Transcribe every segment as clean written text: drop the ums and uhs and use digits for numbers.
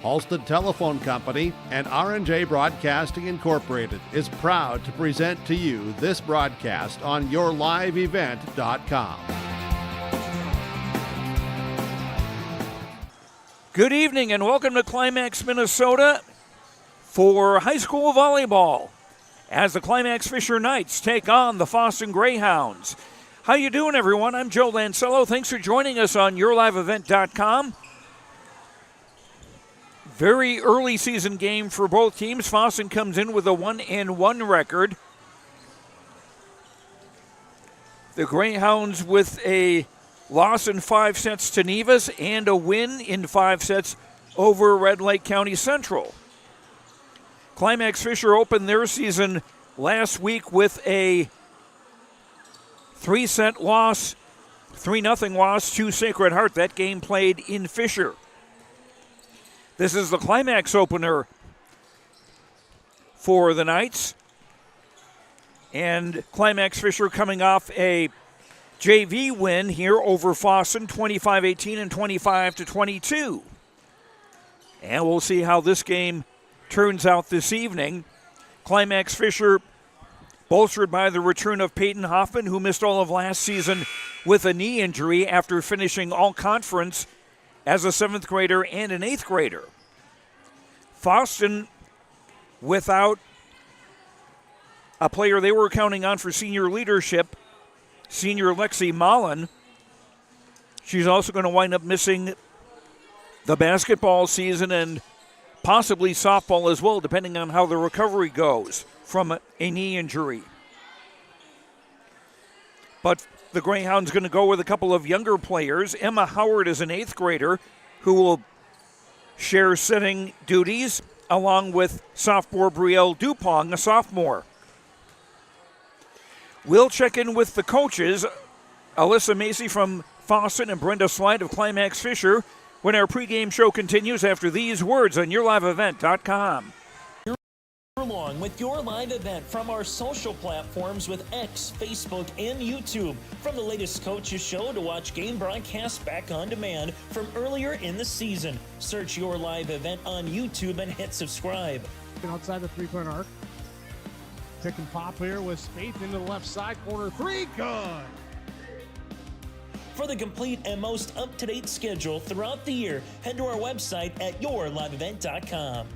Halstead Telephone Company and R&J Broadcasting Incorporated is proud to present to you this broadcast on yourliveevent.com. Good evening and welcome to Climax, Minnesota for high school volleyball as the Climax-Fisher Knights take on the Fosston Greyhounds. How you doing, everyone? I'm Joe Lancello. Thanks for joining us on yourliveevent.com. Very early season game for both teams. Fosston comes in with a 1-1 record. The Greyhounds with a loss in 5 sets to Nevis and a win in 5 sets over Red Lake County Central. Climax-Fisher opened their season last week with a 3-set loss, 3-0 loss to Sacred Heart. That game played in Fisher. This is the Climax opener for the Knights. And Climax-Fisher coming off a JV win here over Fosston, 25-18 and 25-22. And we'll see how this game turns out this evening. Climax-Fisher bolstered by the return of Peyton Hoffman, who missed all of last season with a knee injury after finishing all conference as a 7th grader and an 8th grader. Fosston, without a player they were counting on for senior leadership, senior Lexi Mullen. She's also going to wind up missing the basketball season and possibly softball as well, depending on how the recovery goes from a knee injury. But the Greyhounds going to go with a couple of younger players. Emma Howard is an 8th grader who will share setting duties along with sophomore Brielle Dupong, a sophomore. We'll check in with the coaches, Alyssa Macy from Fosston and Brenda Slide of Climax-Fisher, when our pregame show continues after these words on yourliveevent.com. Along with your live event from our social platforms with X, Facebook, and YouTube. From the latest coaches show to watch game broadcasts back on demand from earlier in the season. Search your live event on YouTube and hit subscribe. Outside the three-point arc. Pick and pop here with Spaeth into the left side corner. 3, good. For the complete and most up-to-date schedule throughout the year, head to our website at yourliveevent.com.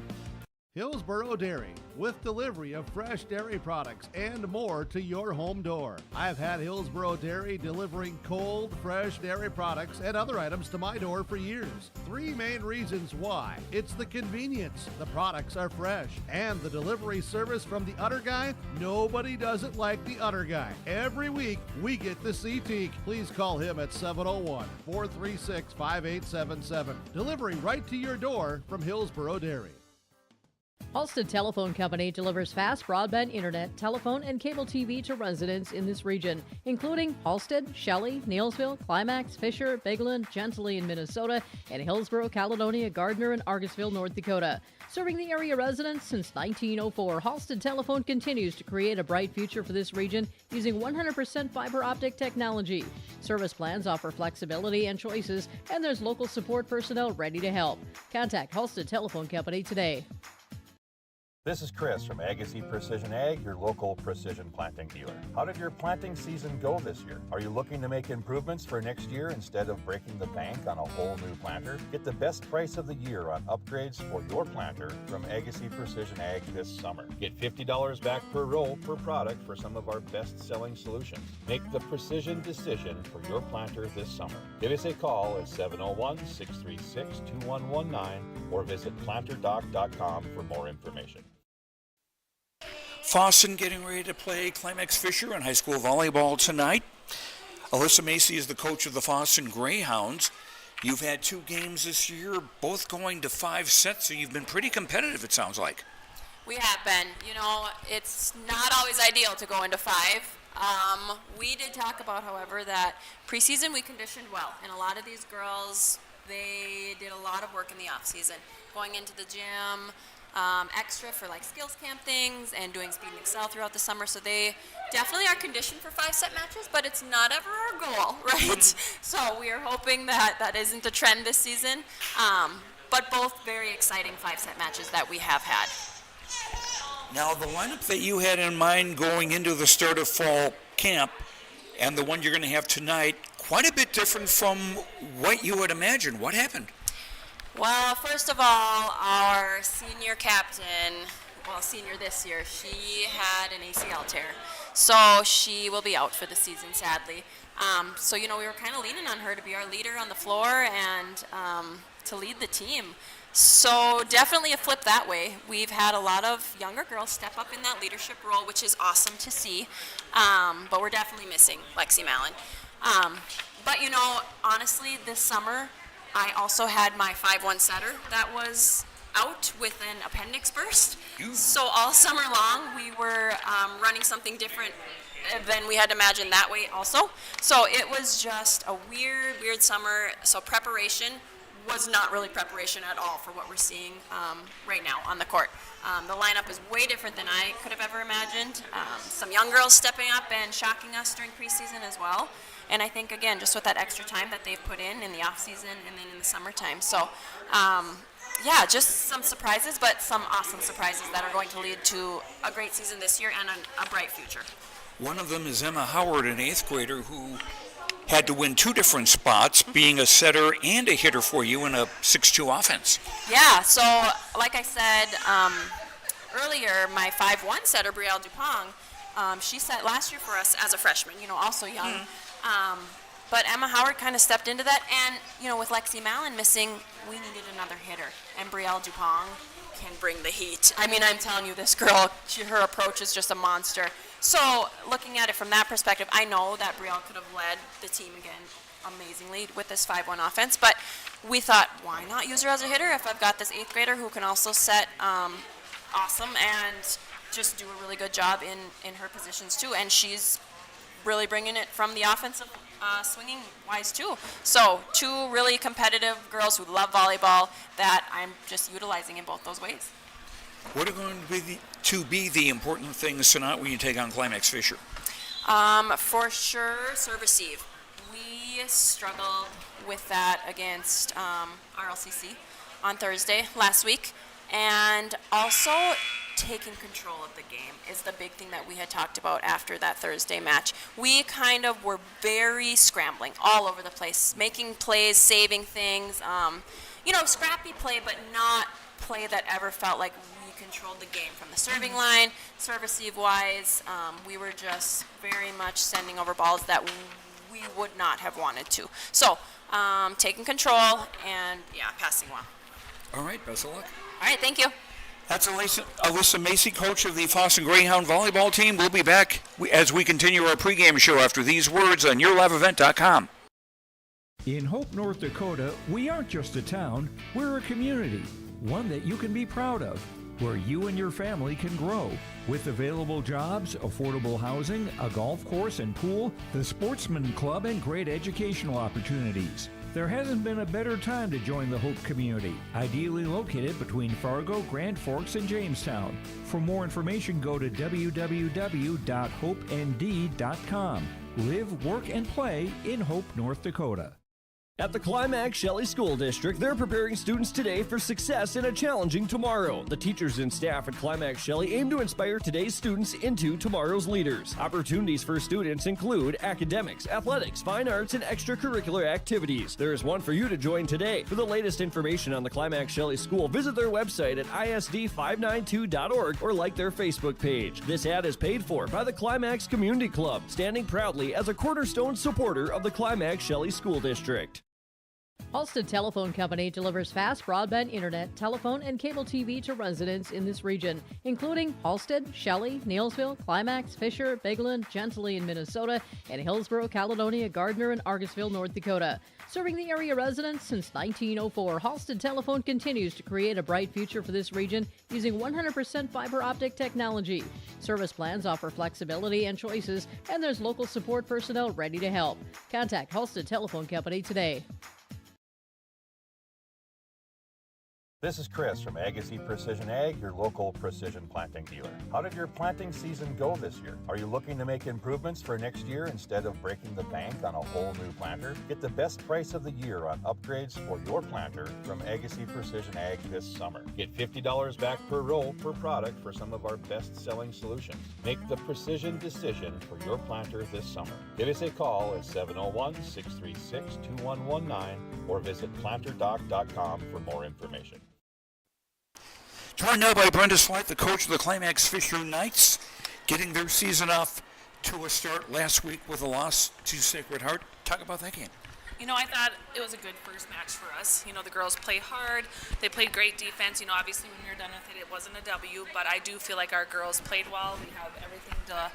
Hillsboro Dairy, with delivery of fresh dairy products and more to your home door. I've had Hillsboro Dairy delivering cold, fresh dairy products and other items to my door for years. 3 main reasons why. It's the convenience, the products are fresh, and the delivery service from the Udder Guy. Nobody does it like the Udder Guy. Every week, we get the CT. Please call him at 701-436-5877. Delivery right to your door from Hillsboro Dairy. Halstead Telephone Company delivers fast broadband internet, telephone, and cable TV to residents in this region, including Halstead, Shelley, Neilsville, Climax, Fisher, Bigland, Gentilly in Minnesota, and Hillsborough, Caledonia, Gardner, and Argusville, North Dakota. Serving the area residents since 1904, Halstead Telephone continues to create a bright future for this region using 100% fiber optic technology. Service plans offer flexibility and choices, and there's local support personnel ready to help. Contact Halstead Telephone Company today. This is Chris from Agassiz Precision Ag, your local precision planting dealer. How did your planting season go this year? Are you looking to make improvements for next year instead of breaking the bank on a whole new planter? Get the best price of the year on upgrades for your planter from Agassiz Precision Ag this summer. Get $50 back per roll per product for some of our best-selling solutions. Make the precision decision for your planter this summer. Give us a call at 701-636-2119 or visit planterdoc.com for more information. Fosston getting ready to play Climax-Fisher in high school volleyball tonight. Alyssa Macy is the coach of the Fosston Greyhounds. You've had 2 games this year, both going to 5 sets, so you've been pretty competitive, it sounds like. We have been. You know, it's not always ideal to go into 5. We did talk about, however, that preseason we conditioned well, and a lot of these girls, they did a lot of work in the off season, going into the gym, extra for like skills camp things and doing speed and excel throughout the summer. So they definitely are conditioned for 5-set matches, but it's not ever our goal, right? So we are hoping that that isn't the trend this season. But both very exciting 5-set matches that we have had. Now, the lineup that you had in mind going into the start of fall camp and the one you're going to have tonight, quite a bit different from what you had imagined. What happened? Well, first of all, our senior captain, well, senior this year, she had an ACL tear. So she will be out for the season, sadly. So, we were kind of leaning on her to be our leader on the floor and to lead the team. So definitely a flip that way. We've had a lot of younger girls step up in that leadership role, which is awesome to see. But we're definitely missing Lexi Mallon. But, honestly, this summer, I also had my 5-1 setter that was out with an appendix burst. So all summer long, we were running something different than we had imagined that way also. So it was just a weird summer. So preparation was not really preparation at all for what we're seeing right now on the court. The lineup is way different than I could have ever imagined. Some young girls stepping up and shocking us during preseason as well. And I think, again, just with that extra time that they've put in the off-season and then in the summertime. So, just some surprises, but some awesome surprises that are going to lead to a great season this year and a bright future. One of them is Emma Howard, an 8th grader who had to win 2 different spots, being a setter and a hitter for you in a 6-2 offense. Yeah, so like I said earlier, my 5-1 setter, Brielle Dupont, she set last year for us as a freshman, also young. But Emma Howard kind of stepped into that, and, with Lexi Mallon missing, we needed another hitter, and Brielle Dupont can bring the heat. I mean, I'm telling you, this girl, her approach is just a monster. So looking at it from that perspective, I know that Brielle could have led the team again amazingly with this 5-1 offense, but we thought, why not use her as a hitter if I've got this 8th grader who can also set awesome and just do a really good job in her positions too, and she's really bringing it from the offensive swinging wise too. So 2 really competitive girls who love volleyball that I'm just utilizing in both those ways. What are going to be the important things tonight when you take on Climax-Fisher? For sure, serve receive. We struggled with that against RLCC on Thursday last week, and also taking control of the game is the big thing that we had talked about after that Thursday match. We kind of were very scrambling all over the place, making plays, saving things, scrappy play, but not play that ever felt like we controlled the game from the serving line, serve receive wise. We were just very much sending over balls that we would not have wanted to. So taking control and passing well. All right, best of luck. All right, thank you. That's Alyssa Macy, coach of the Fosston Greyhound volleyball team. We'll be back as we continue our pregame show after these words on YourLiveEvent.com. In Hope, North Dakota, we aren't just a town, we're a community, one that you can be proud of, where you and your family can grow. With available jobs, affordable housing, a golf course and pool, the Sportsman Club, and great educational opportunities. There hasn't been a better time to join the Hope community, ideally located between Fargo, Grand Forks, and Jamestown. For more information, go to www.hopend.com. Live, work, and play in Hope, North Dakota. At the Climax Shelley School District, they're preparing students today for success in a challenging tomorrow. The teachers and staff at Climax Shelley aim to inspire today's students into tomorrow's leaders. Opportunities for students include academics, athletics, fine arts, and extracurricular activities. There is one for you to join today. For the latest information on the Climax Shelley School, visit their website at isd592.org or like their Facebook page. This ad is paid for by the Climax Community Club, standing proudly as a cornerstone supporter of the Climax Shelley School District. Halstead Telephone Company delivers fast broadband internet, telephone, and cable TV to residents in this region, including Halstead, Shelley, Neillsville, Climax-Fisher, Bigland, Gentilly in Minnesota, and Hillsborough, Caledonia, Gardner, and Argosville, North Dakota. Serving the area residents since 1904, Halstead Telephone continues to create a bright future for this region using 100% fiber optic technology. Service plans offer flexibility and choices, and there's local support personnel ready to help. Contact Halstead Telephone Company today. This is Chris from Agassiz Precision Ag, your local precision planting dealer. How did your planting season go this year? Are you looking to make improvements for next year instead of breaking the bank on a whole new planter? Get the best price of the year on upgrades for your planter from Agassiz Precision Ag this summer. Get $50 back per roll per product for some of our best-selling solutions. Make the precision decision for your planter this summer. Give us a call at 701-636-2119 or visit planterdoc.com for more information. Joined now by Brenda Slight, the coach of the Climax-Fisher Knights, getting their season off to a start last week with a loss to Sacred Heart. Talk about that game. I thought it was a good first match for us. The girls played hard. They played great defense. Obviously when we were done with it, it wasn't a W, but I do feel like our girls played well. We have everything to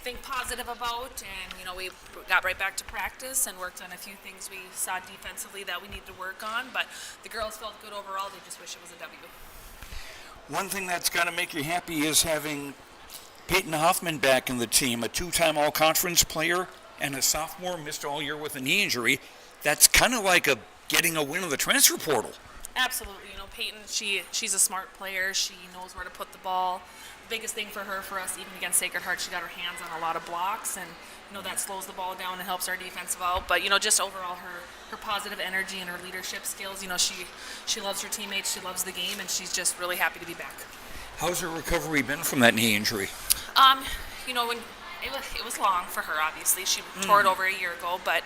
think positive about, and we got right back to practice and worked on a few things we saw defensively that we need to work on, but the girls felt good overall. They just wish it was a W. One thing that's got to make you happy is having Peyton Hoffman back in the team, a two-time all-conference player and a sophomore, missed all year with a knee injury. That's kind of like getting a win in the transfer portal. Absolutely. Peyton, she's a smart player. She knows where to put the ball. The biggest thing for us, even against Sacred Heart, she got her hands on a lot of blocks, and that slows the ball down and helps our defensive out. But just overall, her positive energy and her leadership skills, she loves her teammates, she loves the game, and she's just really happy to be back. How's her recovery been from that knee injury? When it was long for her, obviously. She tore it over a year ago, but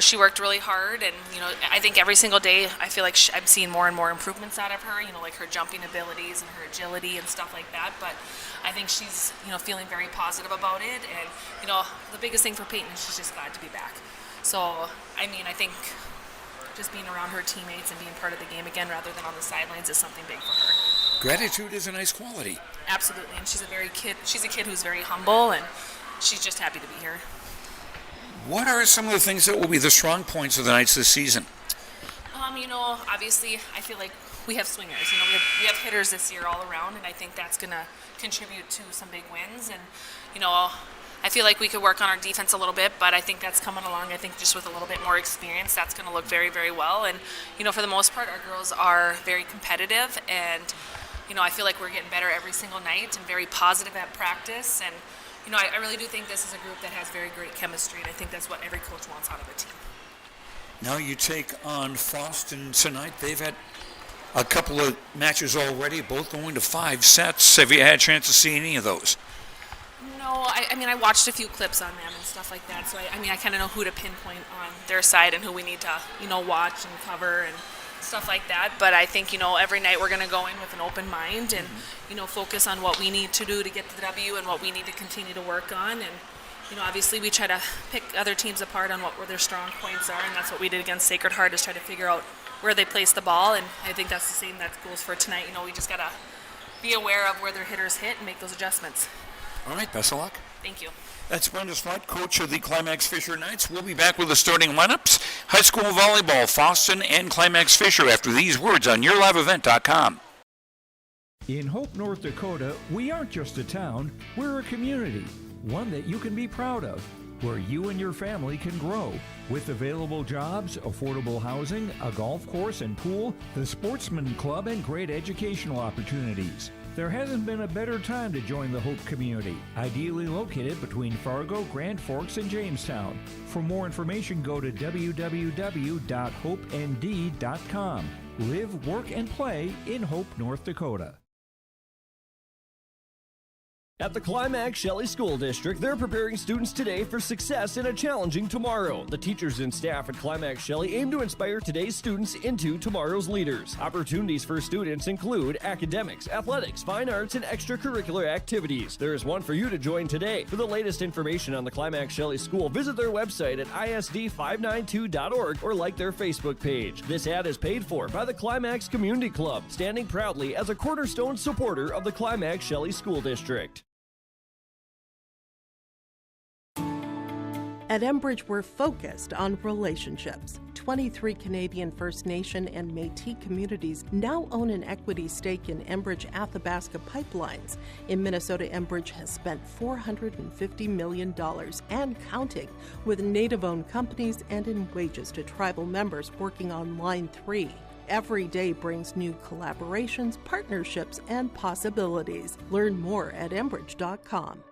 she worked really hard, and I think every single day I feel like I'm seeing more and more improvements out of her, like her jumping abilities and her agility and stuff like that. But I think she's feeling very positive about it, and the biggest thing for Peyton is she's just glad to be back. So I think just being around her teammates and being part of the game again rather than on the sidelines is something big for her. Gratitude is a nice quality. Absolutely, and she's a kid who's very humble, and she's just happy to be here. What are some of the things that will be the strong points of the Knights this season? Obviously, I feel like we have swingers. We have hitters this year all around, and I think that's going to contribute to some big wins. And, I feel like we could work on our defense a little bit, but I think that's coming along. I think just with a little bit more experience, that's going to look very, very well. And, for the most part, our girls are very competitive, and, I feel like we're getting better every single night and very positive at practice. And, I really do think this is a group that has very great chemistry, and I think that's what every coach wants out of a team. Now you take on Fosston tonight. They've had a couple of matches already, both going to 5 sets. Have you had a chance to see any of those? No, I watched a few clips on them and stuff like that, so I kind of know who to pinpoint on their side and who we need to, watch and cover and stuff like that. But I think, every night we're going to go in with an open mind and, focus on what we need to do to get the W and what we need to continue to work on. And, obviously we try to pick other teams apart on where their strong points are, and that's what we did against Sacred Heart, is try to figure out where they place the ball. And I think that's the same that goes for tonight. We just got to be aware of where their hitters hit and make those adjustments. All right, best of luck. Thank you. That's Brenda Slight, coach of the Climax-Fisher Knights. We'll be back with the starting lineups. High school volleyball, Fosston and Climax-Fisher after these words on YourLiveEvent.com. In Hope, North Dakota, we aren't just a town, we're a community, one that you can be proud of, where you and your family can grow. With available jobs, affordable housing, a golf course and pool, the Sportsman Club, and great educational opportunities. There hasn't been a better time to join the Hope community, ideally located between Fargo, Grand Forks, and Jamestown. For more information, go to www.hopend.com. Live, work, and play in Hope, North Dakota. At the Climax-Shelley School District, they're preparing students today for success in a challenging tomorrow. The teachers and staff at Climax-Shelley aim to inspire today's students into tomorrow's leaders. Opportunities for students include academics, athletics, fine arts, and extracurricular activities. There is one for you to join today. For the latest information on the Climax-Shelley School, visit their website at isd592.org or like their Facebook page. This ad is paid for by the Climax Community Club, standing proudly as a cornerstone supporter of the Climax-Shelley School District. At Enbridge, we're focused on relationships. 23 Canadian First Nation and Métis communities now own an equity stake in Enbridge Athabasca Pipelines. In Minnesota, Enbridge has spent $450 million and counting, with Native-owned companies and in wages to tribal members working on Line 3. Every day brings new collaborations, partnerships, and possibilities. Learn more at Enbridge.com.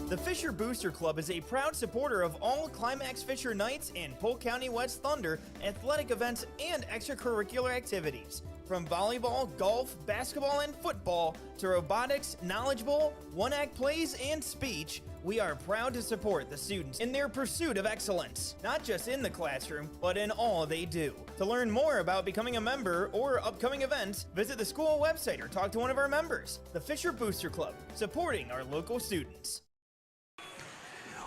The Fisher Booster Club is a proud supporter of all Climax-Fisher Knights and Polk County West Thunder athletic events and extracurricular activities. From volleyball, golf, basketball, and football to robotics, knowledge bowl, one-act plays, and speech, we are proud to support the students in their pursuit of excellence, not just in the classroom, but in all they do. To learn more about becoming a member or upcoming events, visit the school website or talk to one of our members. The Fisher Booster Club, supporting our local students.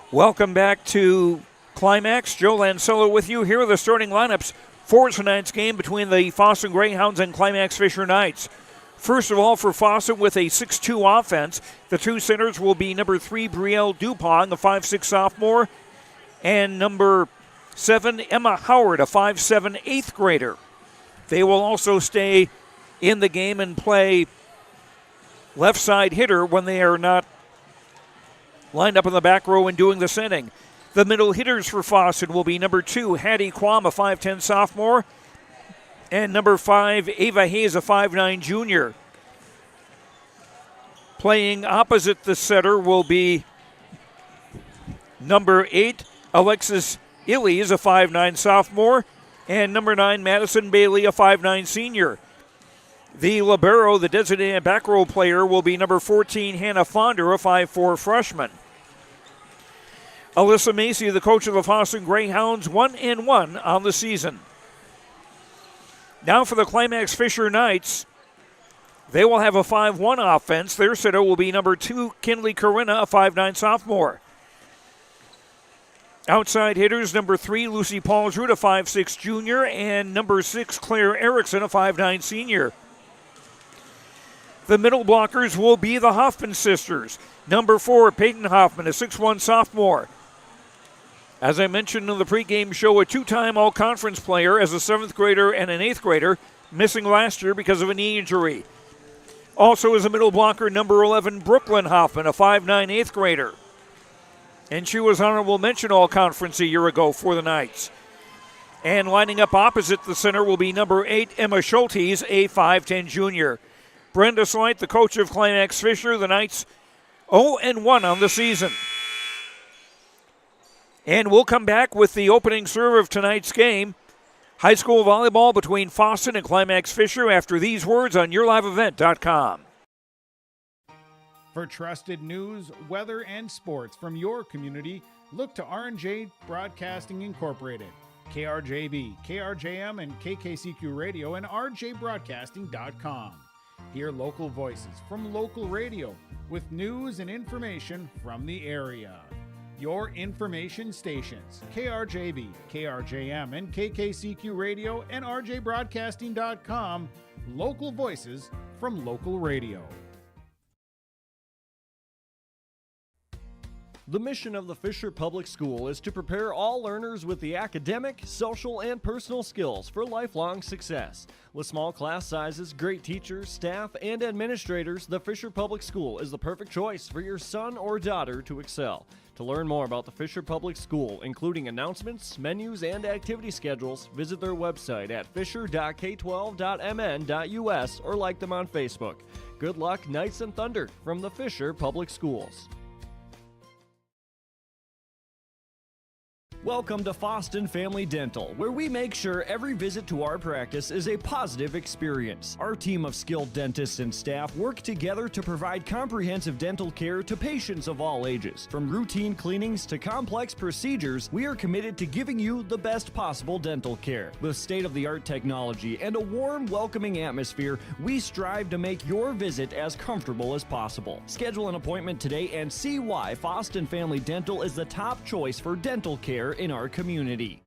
Welcome back to Climax. Joe Lancello with you. Here are the starting lineups for tonight's game between the Fosston Greyhounds and Climax-Fisher Knights. First of all, for Fosston with a 6-2 offense, the two centers will be number 3, Brielle Dupont, a 5'6 sophomore, and number 7, Emma Howard, a 5'7 8th grader. They will also stay in the game and play left side hitter when they are not lined up in the back row and doing the setting. The middle hitters for Fosston will be number 2, Hattie Quam, a 5'10 sophomore, and number 5, Ava Hayes, a 5'9 junior. Playing opposite the setter will be number 8, Alexis Illies, a 5'9 sophomore, and number 9, Madison Bailey, a 5'9 senior. The libero, the designated back row player, will be number 14, Hannah Fonder, a 5'4 freshman. Alyssa Macy, the coach of the Fosston Greyhounds, 1-1 on the season. Now for the Climax-Fisher Knights, they will have a 5-1 offense. Their sitter will be number 2, Kinley Corinna, a 5'9 sophomore. Outside hitters, number 3, Lucy Paulsrud, a 5'6 junior, and number 6, Claire Erickson, a 5'9 senior. The middle blockers will be the Hoffman sisters. Number 4, Peyton Hoffman, a 6'1 sophomore. As I mentioned in the pregame show, a 2-time all-conference player as a 7th grader and an 8th grader, missing last year because of a knee injury. Also as a middle blocker, number 11, Brooklyn Hoffman, a 5'9 8th grader. And she was honorable mention all-conference a year ago for the Knights. And lining up opposite the center will be number 8, Emma Schultes, a 5'10 junior. Brenda Slight, the coach of Climax-Fisher, the Knights 0-1 on the season. And we'll come back with the opening serve of tonight's game. High school volleyball between Fosston and Climax-Fisher after these words on YourLiveEvent.com. For trusted news, weather, and sports from your community, look to R&J Broadcasting Incorporated, KRJB, KRJM, and KKCQ Radio, and RJBroadcasting.com. Hear local voices from local radio with news and information from the area. Your information stations, KRJB, KRJM, and KKCQ Radio, and RJBroadcasting.com. Local voices from local radio. The mission of the Fisher Public School is to prepare all learners with the academic, social, and personal skills for lifelong success. With small class sizes, great teachers, staff, and administrators, the Fisher Public School is the perfect choice for your son or daughter to excel. To learn more about the Fisher Public School, including announcements, menus, and activity schedules, visit their website at fisher.k12.mn.us or like them on Facebook. Good luck, Knights and Thunder, from the Fisher Public Schools. Welcome to Fosston Family Dental, where we make sure every visit to our practice is a positive experience. Our team of skilled dentists and staff work together to provide comprehensive dental care to patients of all ages. From routine cleanings to complex procedures, we are committed to giving you the best possible dental care. With state-of-the-art technology and a warm, welcoming atmosphere, we strive to make your visit as comfortable as possible. Schedule an appointment today and see why Fosston Family Dental is the top choice for dental care in our community.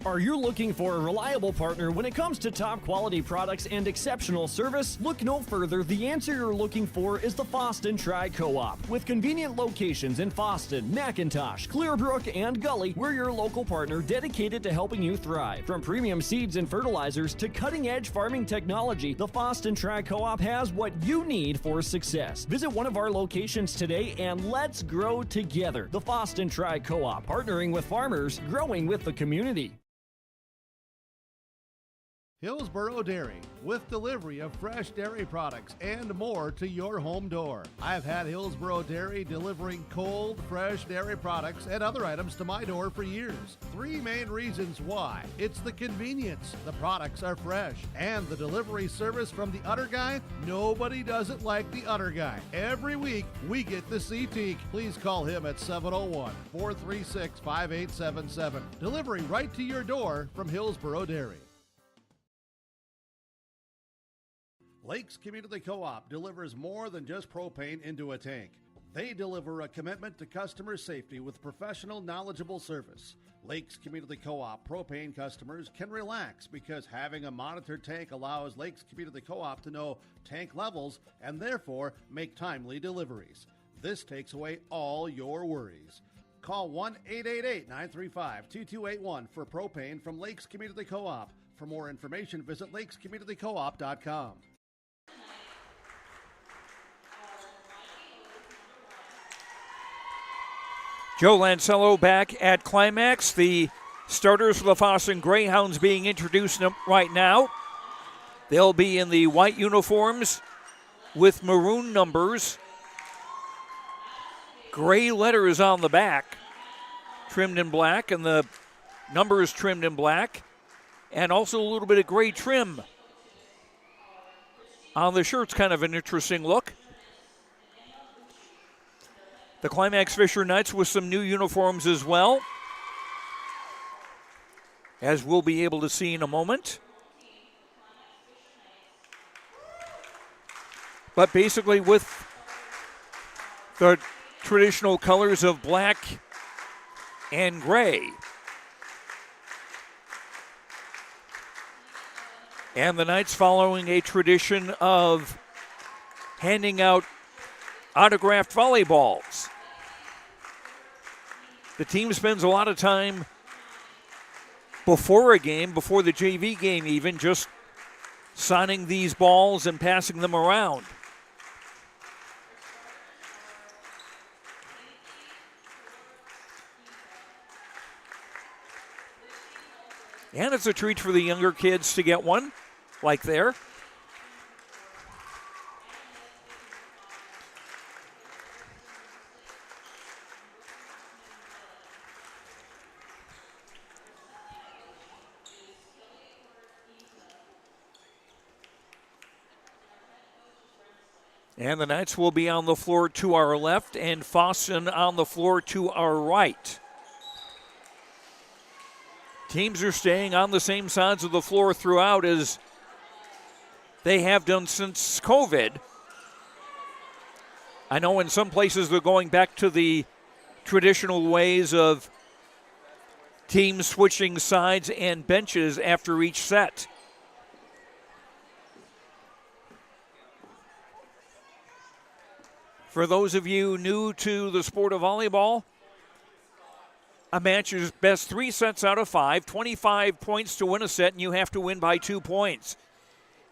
Are you looking for a reliable partner when it comes to top quality products and exceptional service? Look no further. The answer you're looking for is the Fosston Tri-Co-op. With convenient locations in Fosston, McIntosh, Clearbrook, and Gully, we're your local partner dedicated to helping you thrive. From premium seeds and fertilizers to cutting-edge farming technology, the Fosston Tri-Co-op has what you need for success. Visit one of our locations today and let's grow together. The Fosston Tri-Co-op, partnering with farmers, growing with the community. Hillsboro Dairy, with delivery of fresh dairy products and more to your home door. I've had Hillsboro Dairy delivering cold, fresh dairy products and other items to my door for years. 3 main reasons why. It's the convenience, the products are fresh, and the delivery service from the Udder Guy. Nobody does it like the Udder Guy. Every week, we get the C-Teak. Please call him at 701-436-5877. Delivery right to your door from Hillsboro Dairy. Lakes Community Co-op delivers more than just propane into a tank. They deliver a commitment to customer safety with professional, knowledgeable service. Lakes Community Co-op propane customers can relax because having a monitored tank allows Lakes Community Co-op to know tank levels and therefore make timely deliveries. This takes away all your worries. Call 1-888-935-2281 for propane from Lakes Community Co-op. For more information, visit lakescommunitycoop.com. Joe Lancello back at Climax. The starters for the Fosston Greyhounds being introduced right now. They'll be in the white uniforms with maroon numbers. Gray letters on the back, trimmed in black, and the numbers trimmed in black. And also a little bit of gray trim on the shirts, kind of an interesting look. The Climax-Fisher Knights with some new uniforms as well, as we'll be able to see in a moment. But basically with the traditional colors of black and gray. And the Knights following a tradition of handing out autographed volleyballs. The team spends a lot of time before a game, before the JV game even, just signing these balls and passing them around. And it's a treat for the younger kids to get one like there. And the Knights will be on the floor to our left and Fosston on the floor to our right. Teams are staying on the same sides of the floor throughout as they have done since COVID. I know in some places they're going back to the traditional ways of teams switching sides and benches after each set. For those of you new to the sport of volleyball, a match is best 3 sets out of 5, 25 points to win a set, and you have to win by 2 points.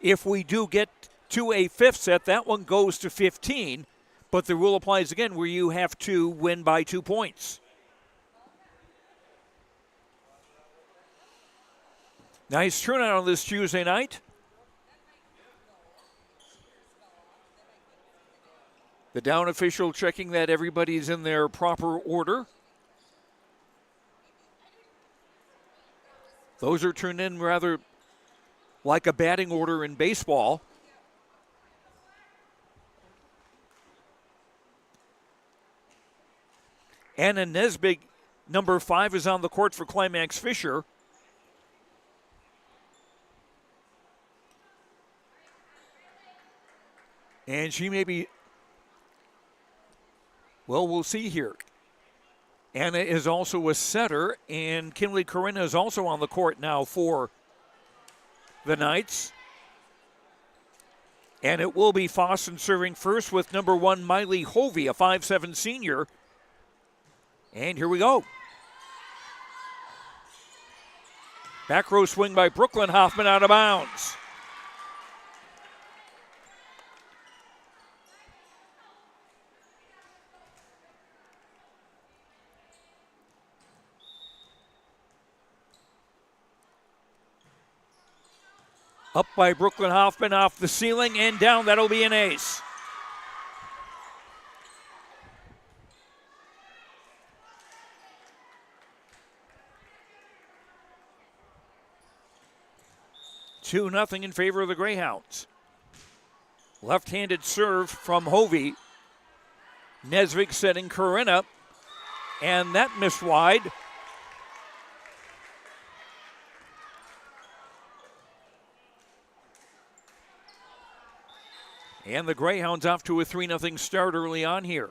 If we do get to a 5th set, that one goes to 15, but the rule applies again where you have to win by 2 points. Nice turnout on this Tuesday night. The down official checking that everybody's in their proper order. Those are turned in rather like a batting order in baseball. Anna Nesbig, number 5, is on the court for Climax-Fisher. And she may be, well, we'll see here. Anna is also a setter, and Kinley Corinna is also on the court now for the Knights. And it will be Fosston serving first with number 1, Miley Hovey, a 5'7" senior. And here we go. Back row swing by Brooklyn Hoffman, out of bounds. Up by Brooklyn Hoffman, off the ceiling and down. That'll be an ace. Two nothing in favor of the Greyhounds. Left-handed serve from Hovey. Nesvig setting Corinna, and that missed wide. And the Greyhounds off to a 3-0 start early on here.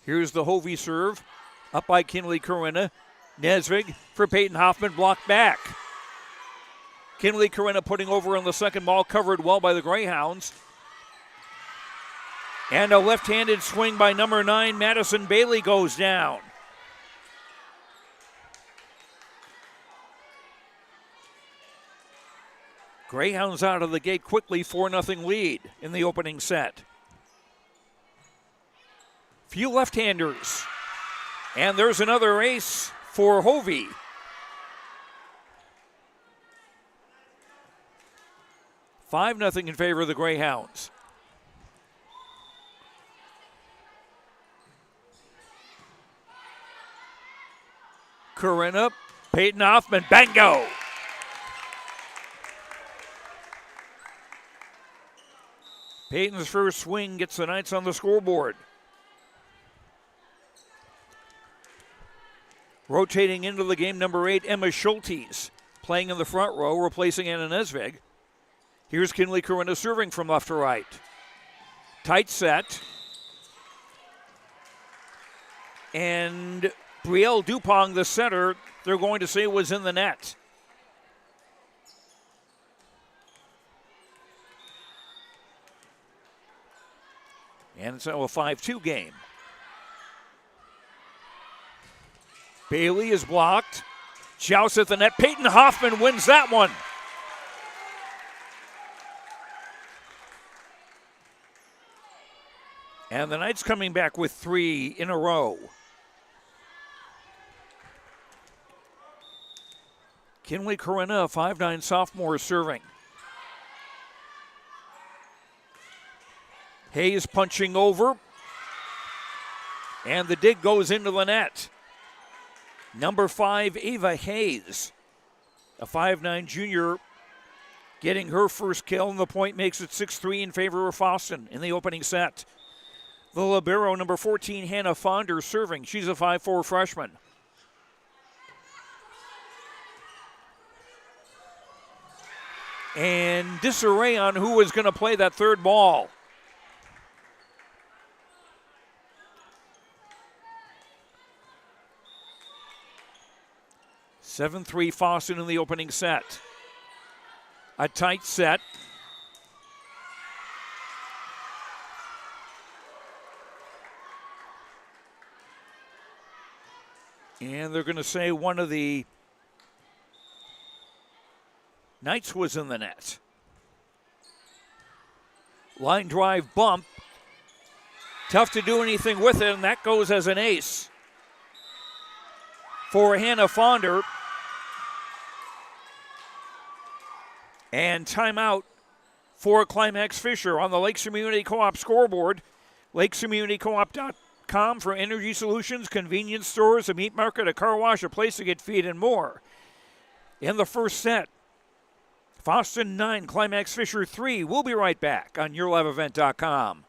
Here's the Hovey serve, up by Kinley Corinna. Nesvig for Peyton Hoffman, blocked back. Kinley Corinna putting over on the second ball, covered well by the Greyhounds. And a left-handed swing by number 9, Madison Bailey, goes down. Greyhounds out of the gate quickly, 4-0 lead in the opening set. Few left-handers. And there's another ace for Hovey. 5-0 in favor of the Greyhounds. Corinna, Peyton Hoffman, bango! Peyton's first swing gets the Knights on the scoreboard. Rotating into the game, number 8, Emma Schultes, playing in the front row, replacing Anna Nesvig. Here's Kinley Corinna serving from left to right. Tight set. And Brielle Dupont, the center, they're going to say was in the net. And so a 5-2 game. Bailey is blocked. Joust at the net. Peyton Hoffman wins that one. And the Knights coming back with 3 in a row. Kinley Corinna, a 5'9" sophomore, serving. Hayes punching over. And the dig goes into the net. Number 5, Ava Hayes, a 5'9" junior, getting her first kill, and the point makes it 6-3 in favor of Fosston in the opening set. The libero, number 14, Hannah Fonder, serving. She's a 5'4" freshman. And disarray on who was going to play that third ball. (7-3) Fosston in the opening set. A tight set. And they're going to say one of the Knights was in the net. Line drive bump. Tough to do anything with it, and that goes as an ace for Hannah Fonder. And timeout for Climax-Fisher on the Lakes Community Co-op scoreboard. LakesCommunityCoop.com for energy solutions, convenience stores, a meat market, a car wash, a place to get feed, and more. In the first set, Fosston 9, Climax-Fisher 3. We'll be right back on YourLiveEvent.com.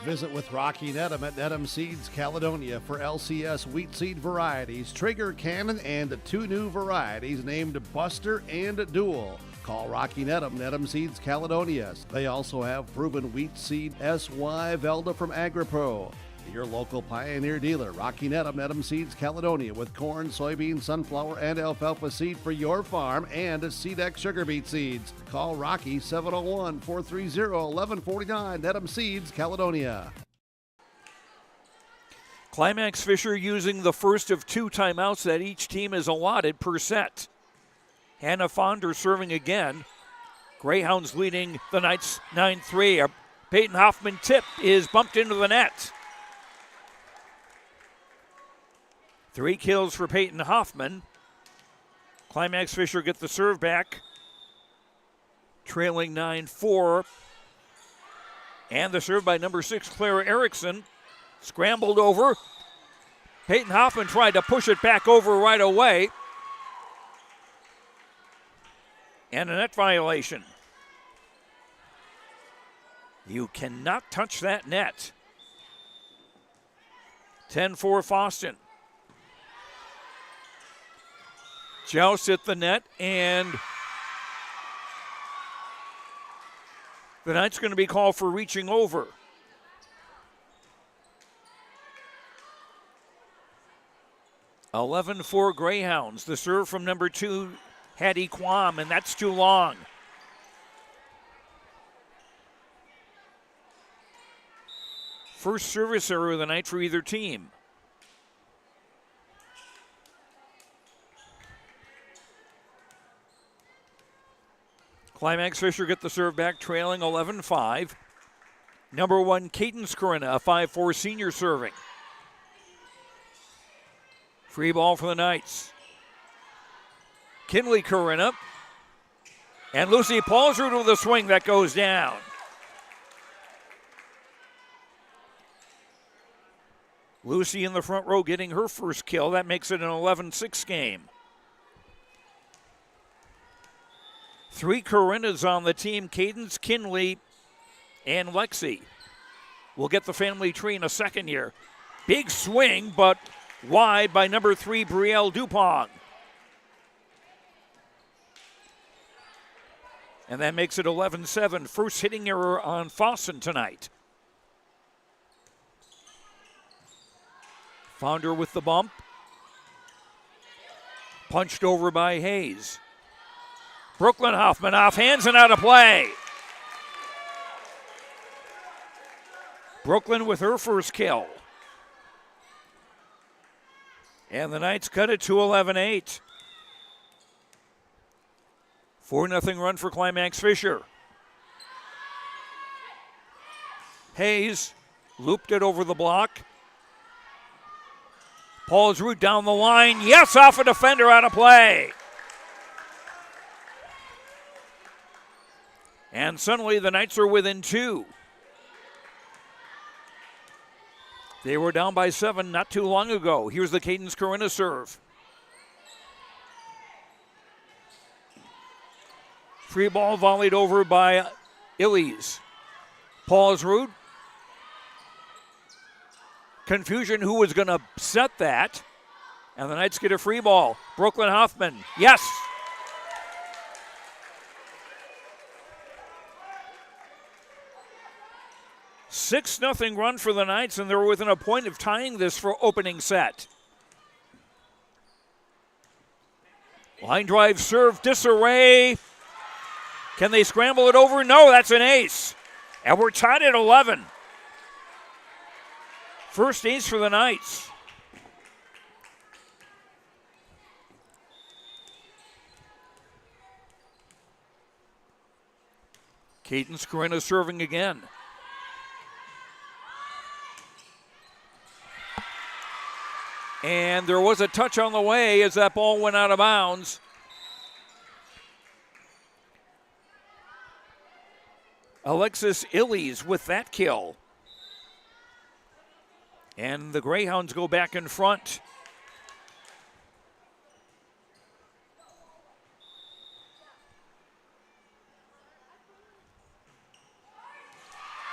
Visit with Rocky Nedham at Nedham Seeds Caledonia for LCS wheat seed varieties, Trigger, Cannon, and 2 new varieties named Buster and Dual. Call Rocky Nedham, Nedham Seeds Caledonia. They also have proven wheat seed SY Velda from AgriPro. Your local Pioneer dealer, Rocky Needham Seeds Caledonia, with corn, soybean, sunflower, and alfalfa seed for your farm and SeedX sugar beet seeds. Call Rocky 701-430-1149. Needham Seeds Caledonia. Climax-Fisher using the first of 2 timeouts that each team is allotted per set. Hannah Fonder serving again. Greyhounds leading the Knights 9-3. A Peyton Hoffman tip is bumped into the net. 3 kills for Peyton Hoffman. Climax-Fisher get the serve back, trailing 9-4. And the serve by number 6, Claire Erickson. Scrambled over. Peyton Hoffman tried to push it back over right away. And a net violation. You cannot touch that net. 10-4 Fosston. Joust at the net, and the Knights going to be called for reaching over. (11-4 Greyhounds. The serve from number 2, Hattie Quam, and that's too long. First service error of the night for either team. Climax-Fisher get the serve back, trailing 11-5. Number 1, Cadence Corinna, a 5'4" senior serving. Free ball for the Knights. Kinley Corinna. And Lucy Paulsrud with a swing that goes down. Lucy in the front row getting her first kill. That makes it an 11-6 game. 3 Corinnas on the team, Cadence, Kinley, and Lexi. We'll get the family tree in a second here. Big swing, but wide by number 3, Brielle Dupont. And that makes it 11-7. First hitting error on Fosston tonight. Founder with the bump. Punched over by Hayes. Brooklyn Hoffman off hands and out of play. Brooklyn with her first kill. And the Knights cut it to 11-8. 4-0 run for Climax-Fisher. Hayes looped it over the block. Paulsrud down the line. Yes, off a defender, out of play. And suddenly the Knights are within 2. They were down by 7 not too long ago. Here's the Cadence Corinna serve. Free ball volleyed over by Illies. Paulsrud. Confusion who was going to set that. And the Knights get a free ball. Brooklyn Hoffman. Yes. (6-0) run for the Knights, and they're within a point of tying this for opening set. Line drive serve, disarray. Can they scramble it over? No, that's an ace. And we're tied at 11. First ace for the Knights. Cadence Corinna serving again. And there was a touch on the way as that ball went out of bounds. Alexis Illies with that kill. And the Greyhounds go back in front.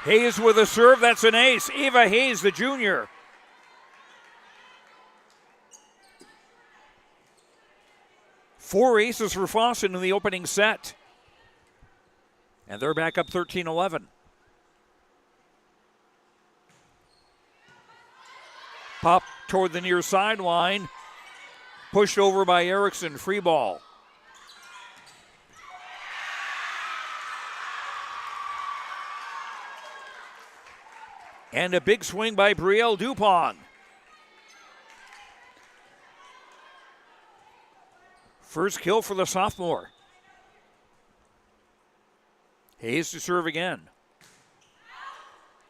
Hayes with a serve, that's an ace. Ava Hayes, the junior. Four aces for Fosston in the opening set. And they're back up 13-11. Pop toward the near sideline. Pushed over by Erickson. Free ball. And a big swing by Brielle Dupont. First kill for the sophomore. Hayes to serve again.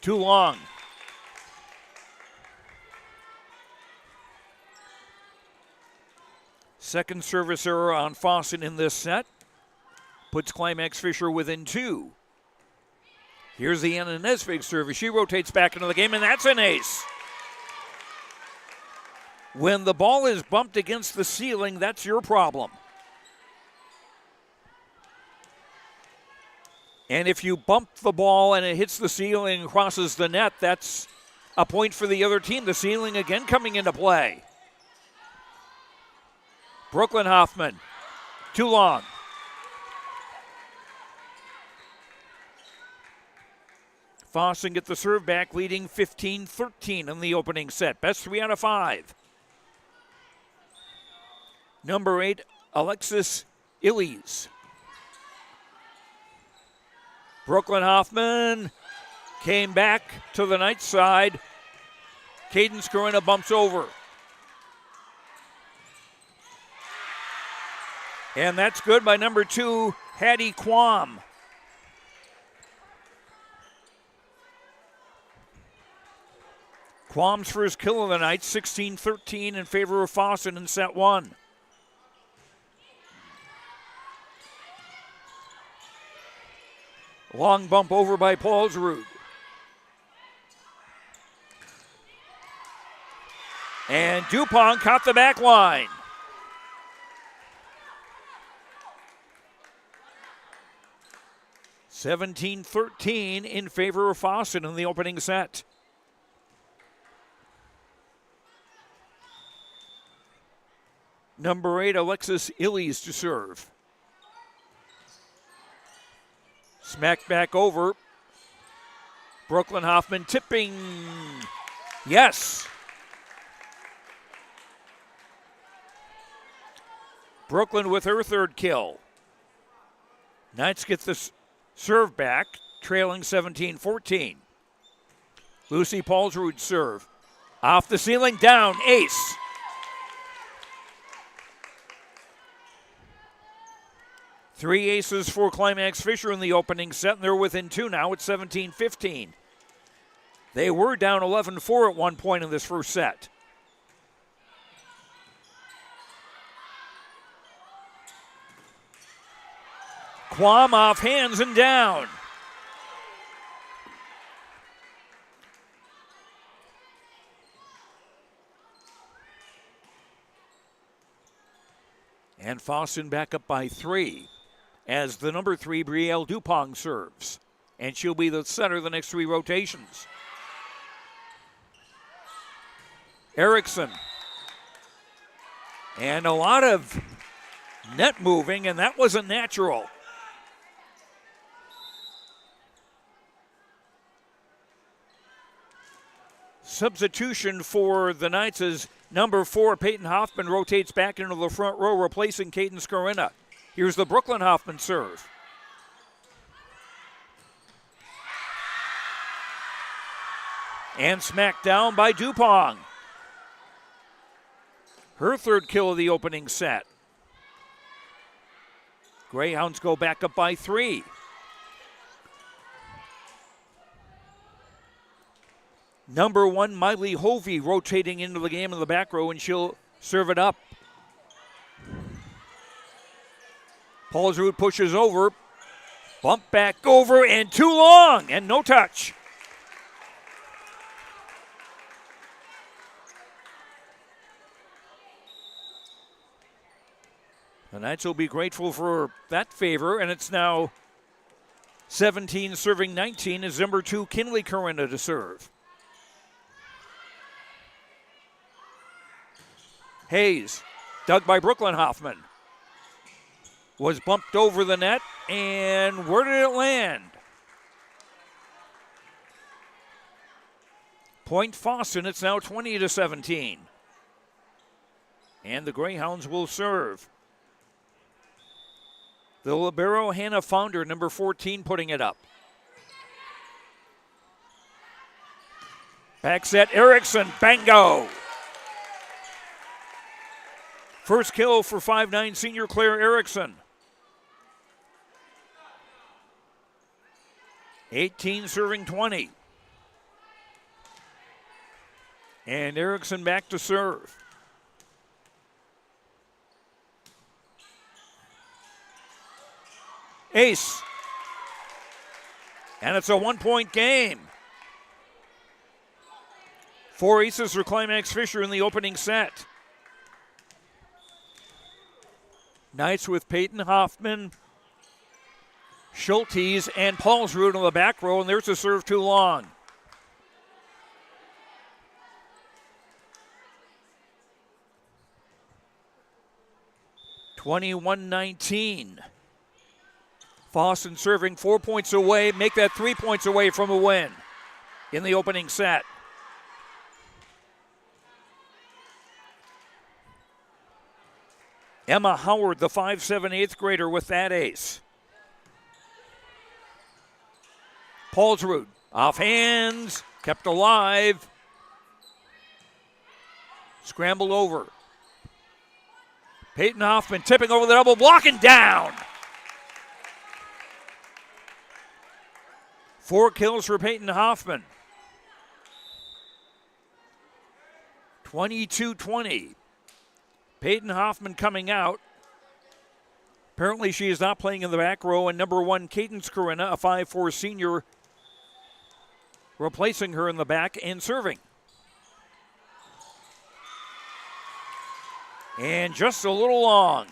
Too long. Second service error on Fosston in this set. Puts Climax-Fisher within 2. Here's the Anna Nesvig service. She rotates back into the game, and that's an ace. When the ball is bumped against the ceiling, that's your problem. And if you bump the ball and it hits the ceiling and crosses the net, that's a point for the other team. The ceiling again coming into play. Brooklyn Hoffman, too long. Fosston get the serve back, leading 15-13 in the opening set. Best 3 out of 5. Number 8, Alexis Illies. Brooklyn Hoffman came back to the Knights side. Caden Skorina bumps over. And that's good by number 2, Hattie Quam. Quam's first kill of the night, 16-13 in favor of Fosston in set 1. Long bump over by Paulsrud. And Dupont caught the back line. (17-13) in favor of Fosston in the opening set. Number 8, Alexis Illies to serve. Smacked back over. Brooklyn Hoffman tipping. Yes. Brooklyn with her third kill. Knights get the serve back, trailing 17-14. Lucy Paulsrud serve. Off the ceiling, down, ace. Three aces for Climax-Fisher in the opening set, and they're within 2 now at 17-15. They were down 11-4 at one point in this first set. Quam off hands and down. And Fosston back up by 3 as the number 3, Brielle Dupont, serves. And she'll be the setter the next 3 rotations. Erickson. And a lot of net moving, and that wasn't natural. Substitution for the Knights as number 4, Peyton Hoffman, rotates back into the front row, replacing Caden Skorina. Here's the Brooklyn Hoffman serve. And smacked down by Dupont. Her third kill of the opening set. Greyhounds go back up by 3. Number 1, Miley Hovey, rotating into the game in the back row, and she'll serve it up. Paulsrud pushes over. Bump back over, and too long, and no touch. The Knights will be grateful for that favor, and it's now 17 serving 19 as number 2, Kinley Corinna, to serve. Hayes, dug by Brooklyn Hoffman, was bumped over the net, and where did it land? Point Fosston, it's now 20-17. And the Greyhounds will serve. The libero, Hannah Founder, number 14, putting it up. Back set, Erickson, bango. First kill for 5'9" senior Claire Erickson. 18 serving 20. And Erickson back to serve. Ace. And it's a 1-point game. 4 aces for Climax-Fisher in the opening set. Knights with Peyton Hoffman, Schultes, and Paulsrud on the back row, and there's a serve too long. (21-19). Fosston serving 4 points away, make that 3 points away from a win in the opening set. Emma Howard, the 5'7" 8th grader, with that ace. Paulsrud, off hands, kept alive. Scrambled over. Peyton Hoffman tipping over the double block and down. 4 kills for Peyton Hoffman. 22-20. Peyton Hoffman coming out. Apparently she is not playing in the back row, and number 1, Cadence Corinna, a 5'4" senior, replacing her in the back and serving. And just a little long.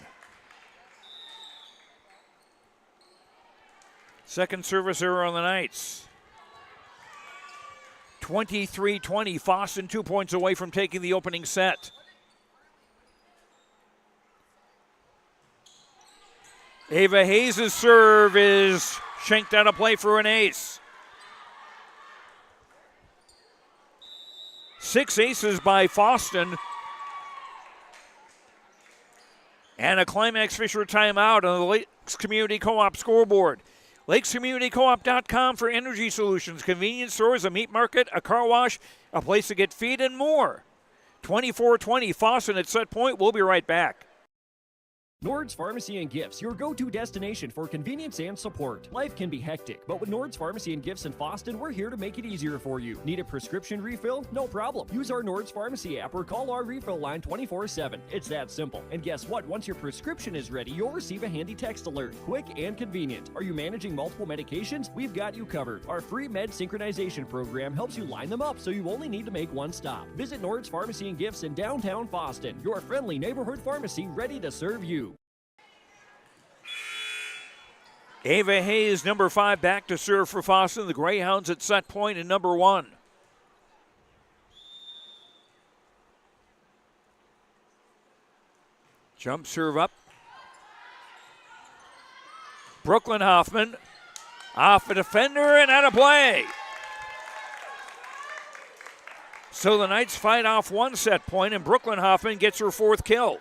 Second service error on the Knights. 23-20. Fosston 2 points away from taking the opening set. Ava Hayes' serve is shanked out of play for an ace. 6 aces by Fosston. And a Climax-Fisher timeout on the Lakes Community Co-op scoreboard. LakesCommunityCoop.com for energy solutions, convenience stores, a meat market, a car wash, a place to get feed, and more. 24-20, Fosston at set point. We'll be right back. Nord's Pharmacy and Gifts, your go-to destination for convenience and support. Life can be hectic, but with Nord's Pharmacy and Gifts in Fosston, we're here to make it easier for you. Need a prescription refill? No problem. Use our Nord's Pharmacy app or call our refill line 24/7. It's that simple. And guess what? Once your prescription is ready, you'll receive a handy text alert. Quick and convenient. Are you managing multiple medications? We've got you covered. Our free med synchronization program helps you line them up so you only need to make one stop. Visit Nord's Pharmacy and Gifts in downtown Fosston, your friendly neighborhood pharmacy ready to serve you. Ava Hayes, number 5, back to serve for Fosston. The Greyhounds at set point in number 1. Jump serve up. Brooklyn Hoffman off a defender and out of play. So the Knights fight off 1 set point, and Brooklyn Hoffman gets her 4th kill.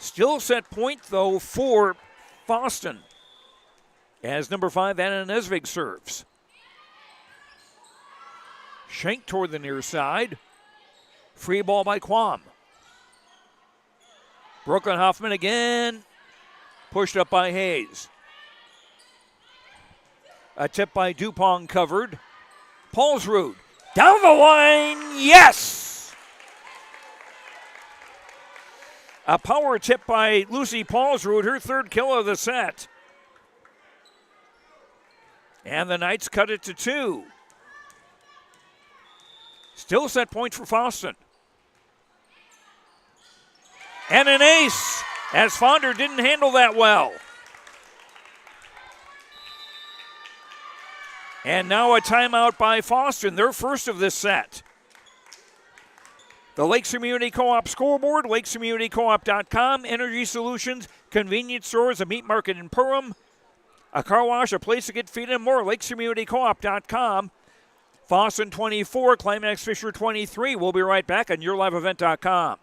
Still set point, though, for Fosston, as number 5, Anna Nesvig serves. Shank toward the near side. Free ball by Quam. Brooklyn Hoffman again. Pushed up by Hayes. A tip by Dupont covered. Paulsrud down the line. Yes! A power tip by Lucy Paulsrud, her 3rd kill of the set. And the Knights cut it to 2. Still set point for Fosston. And an ace, as Fonder didn't handle that well. And now a timeout by Fosston, their first of this set. The Lakes Community Co-op scoreboard, lakescommunitycoop.com, energy solutions, convenience stores, a meat market in Perham, a car wash, a place to get feed, and more, lakescommunitycoop.com. Fosston 24, Climax-Fisher 23. We'll be right back on YourLiveEvent.com.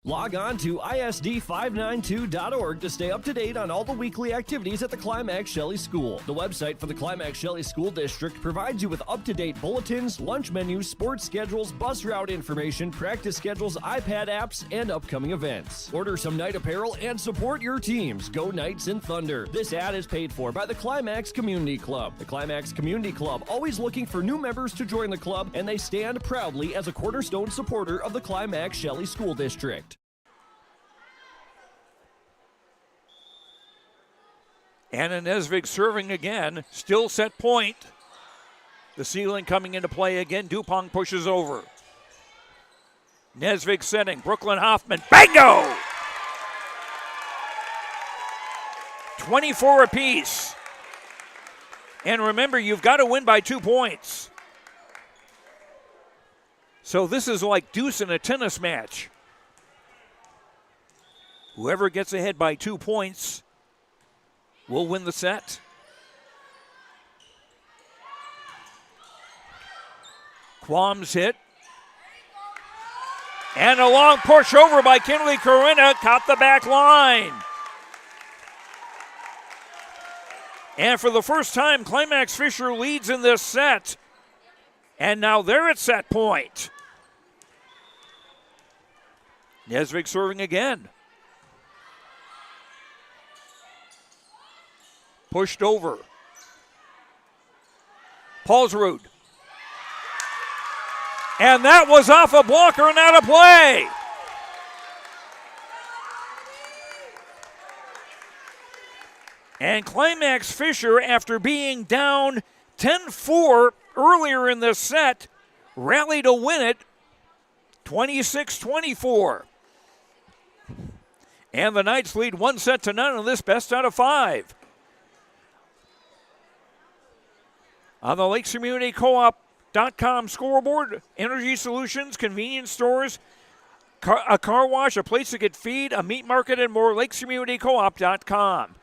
Log on to isd592.org to stay up to date on all the weekly activities at the Climax Shelley School. The website for the Climax Shelley School District provides you with up-to-date bulletins, lunch menus, sports schedules, bus route information, practice schedules, iPad apps, and upcoming events. Order some night apparel and support your teams. Go Knights and Thunder. This ad is paid for by the Climax Community Club. The Climax Community Club, always looking for new members to join the club, and they stand proudly as a cornerstone supporter of the Climax Shelley School District. Anna Nesvig serving again, still set point. The ceiling coming into play again. Dupont pushes over. Nesvig setting. Brooklyn Hoffman. Bingo! 24 apiece. And remember, you've got to win by 2 points. So this is like deuce in a tennis match. Whoever gets ahead by 2 points will win the set. Quam's hit. And a long push over by Kinley Corinna, caught the back line. And for the first time, Climax-Fisher leads in this set. And now they're at set point. Nesvig serving again. Pushed over. Paulsrud. And that was off a blocker and out of play. And Climax-Fisher, after being down 10-4 earlier in this set, rallied to win it 26-24. And the Knights lead 1-0 in this best out of 5. On the Lakes Community Co-op.com scoreboard, energy solutions, convenience stores, a car wash, a place to get feed, a meat market, and more. LakesCommunityCoop.com.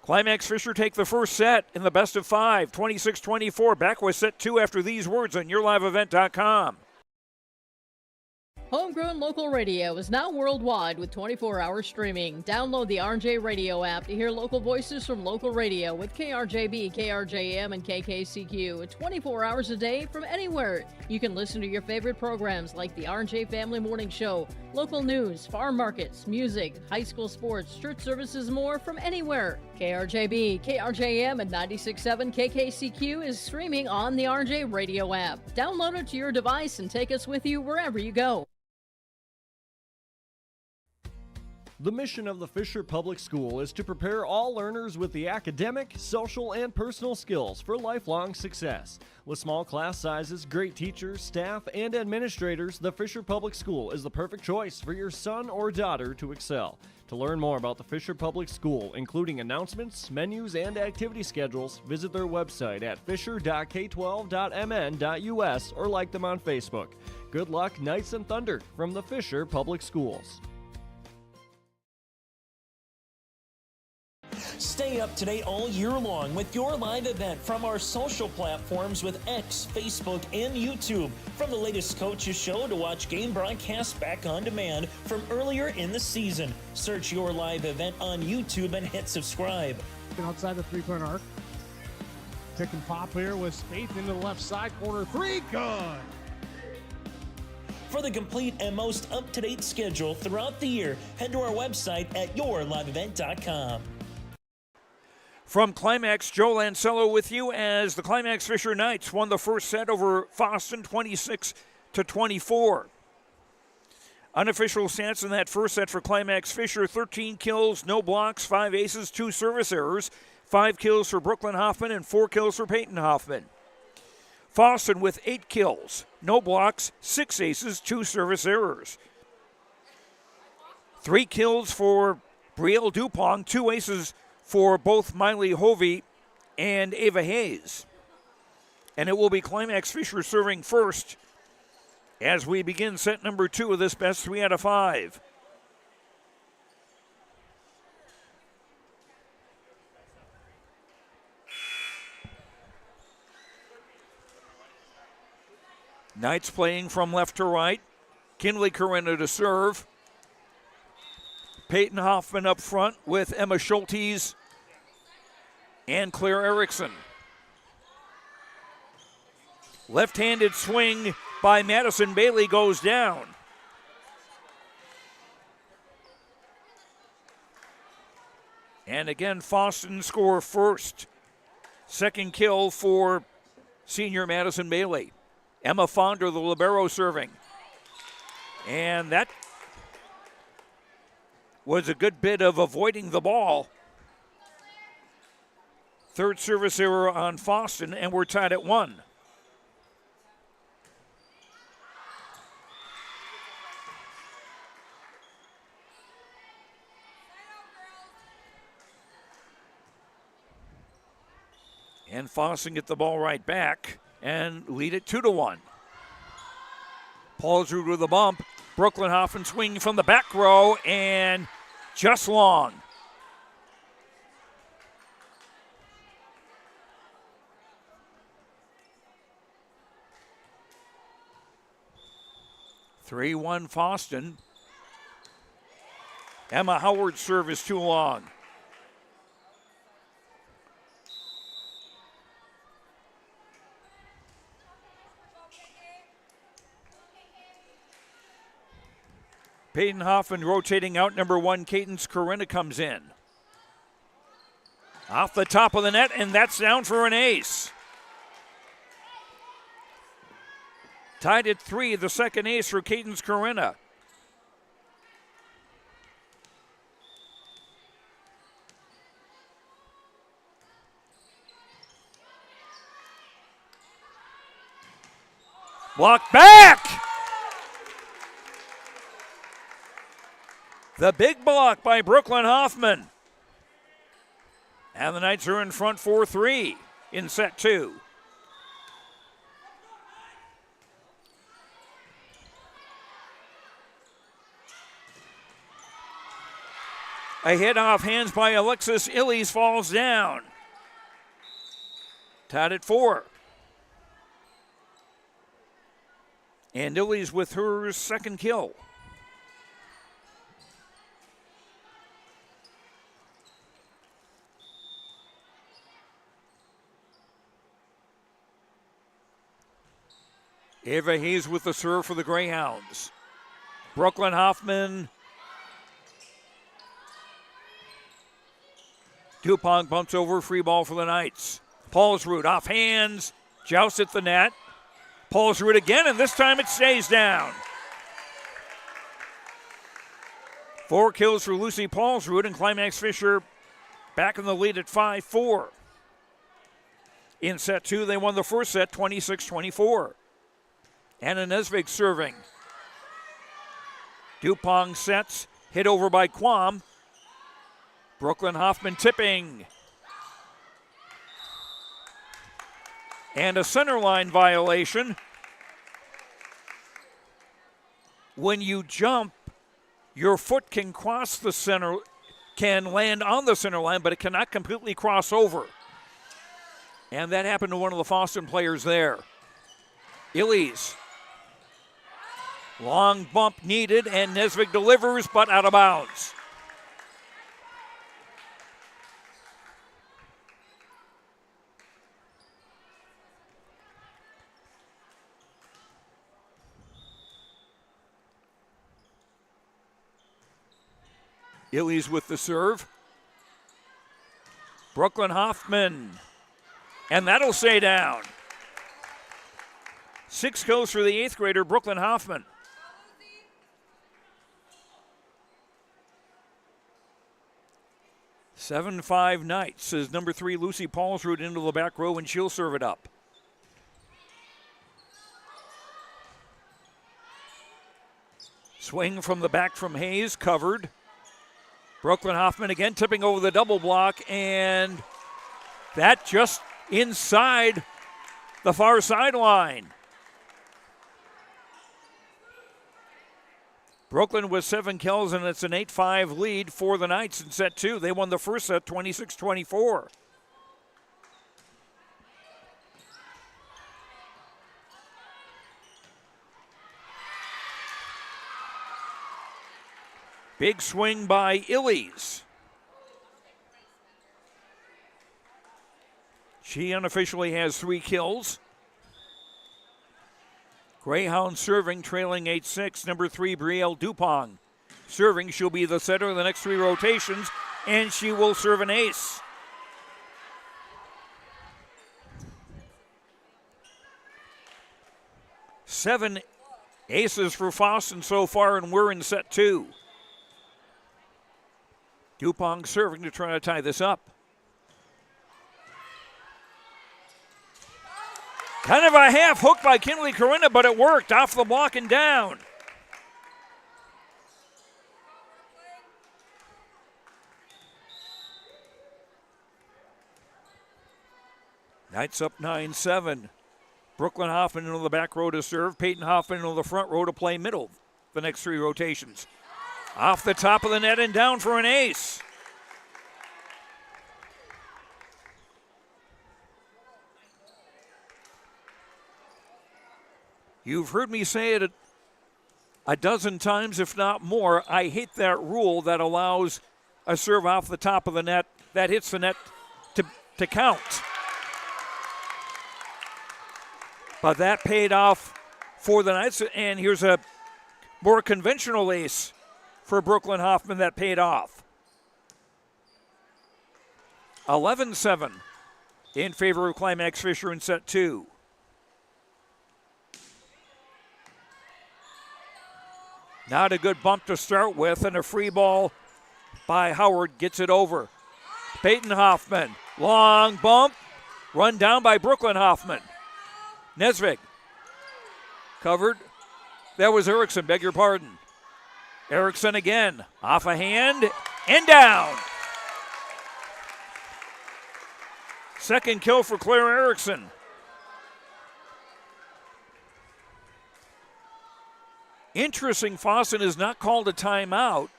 Climax-Fisher take the first set in the best of 5, 26-24. Back with set 2 after these words on YourLiveEvent.com. Homegrown local radio is now worldwide with 24-hour streaming. Download the RJ Radio app to hear local voices from local radio with KRJB, KRJM, and KKCQ 24 hours a day from anywhere. You can listen to your favorite programs like the RJ Family Morning Show, local news, farm markets, music, high school sports, church services, more from anywhere. KRJB, KRJM, and 96.7 KKCQ is streaming on the RJ Radio app. Download it to your device and take us with you wherever you go. The mission of the Fisher Public School is to prepare all learners with the academic, social, and personal skills for lifelong success. With small class sizes, great teachers, staff, and administrators, the Fisher Public School is the perfect choice for your son or daughter to excel. To learn more about the Fisher Public School, including announcements, menus, and activity schedules, visit their website at fisher.k12.mn.us or like them on Facebook. Good luck, Knights and Thunder, from the Fisher Public Schools. Stay up to date all year long with your live event from our social platforms with X, Facebook, and YouTube. From the latest coaches show to watch game broadcasts back on demand from earlier in the season. Search your live event on YouTube and hit subscribe. Outside the three-point arc. Pick and pop here with Spaeth into the left side corner. 3, good. For the complete and most up-to-date schedule throughout the year, head to our website at yourliveevent.com. From Climax, Joe Lancello with you as the Climax-Fisher Knights won the first set over Fosston 26-24. Unofficial stats in that first set for Climax-Fisher: 13 kills, no blocks, 5 aces, 2 service errors, 5 kills for Brooklyn Hoffman and 4 kills for Peyton Hoffman. Fosston with 8 kills, no blocks, 6 aces, 2 service errors. 3 kills for Brielle Dupont, 2 aces for both Miley Hovey and Ava Hayes. And it will be Climax-Fisher serving first as we begin set number 2 of this best 3 out of 5. Knights playing from left to right. Kinley Corinna to serve. Peyton Hoffman up front with Emma Schultes and Claire Erickson. Left-handed swing by Madison Bailey goes down. And again, Fosston score first. Second kill for senior Madison Bailey. Emma Fonder, the libero, serving. And that was a good bit of avoiding the ball. Third service error on Fosston, and we're tied at 1. And Fosston get the ball right back and lead it 2-1. Paulsrud with a bump. Brooklyn Hoffman swinging from the back row and just long. (3-1) Fosston. Emma Howard's serve is too long. Peyton Hoffman rotating out. Number 1, Cadence Corinna comes in. Off the top of the net, and that's down for an ace. Tied at 3, the second ace for Cadence Corinna. Blocked back! The big block by Brooklyn Hoffman. And the Knights are in front 4-3 in set 2. A hit off hands by Alexis Illies falls down. Tied at 4. And Illies with her second kill. Ava Hayes with the serve for the Greyhounds. Brooklyn Hoffman. Dupont bumps over, free ball for the Knights. Paulsrud off hands, jousts at the net. Paulsrud again, and this time it stays down. 4 kills for Lucy Paulsrud, and Climax-Fisher back in the lead at 5-4. In set 2, they won the first set 26-24. Anna Nesvig serving. Dupont sets, hit over by Quam. Brooklyn Hoffman tipping. And a center line violation. When you jump, your foot can cross the center, can land on the center line, but it cannot completely cross over. And that happened to one of the Fosston players there. Illies. Long bump needed, and Nesvig delivers, but out of bounds. Illies with the serve. Brooklyn Hoffman. And that'll stay down. 6 kills for the 8th grader, Brooklyn Hoffman. 7-5 Knights as number 3 Lucy Paulsrud into the back row, and she'll serve it up. Swing from the back from Hayes, covered. Brooklyn Hoffman again tipping over the double block, and that just inside the far sideline. Brooklyn with 7 kills, and it's an 8-5 lead for the Knights in set 2. They won the first set 26-24. Big swing by Illies. She unofficially has 3 kills. Greyhound serving, trailing 8-6. Number 3, Brielle Dupont. Serving, she'll be the setter of the next 3 rotations, and she will serve an ace. Seven aces for Fosston so far, and we're in set 2. Dupont serving to try to tie this up. Kind of a half hook by Kinley Corinna, but it worked off the block and down. Knights up 9-7. Brooklyn Hoffman into the back row to serve. Peyton Hoffman into the front row to play middle the next 3 rotations. Off the top of the net and down for an ace. You've heard me say it a dozen times, if not more. I hate that rule that allows a serve off the top of the net that hits the net to count. But that paid off for the Knights, and here's a more conventional ace for Brooklyn Hoffman that paid off. 11-7 in favor of Climax-Fisher in set 2. Not a good bump to start with, and a free ball by Howard gets it over. Peyton Hoffman, long bump, run down by Brooklyn Hoffman. Nesvig, covered. That was Erickson, beg your pardon. Erickson again, off a hand and down. Second kill for Claire Erickson. Interesting, Fosston has not called a timeout.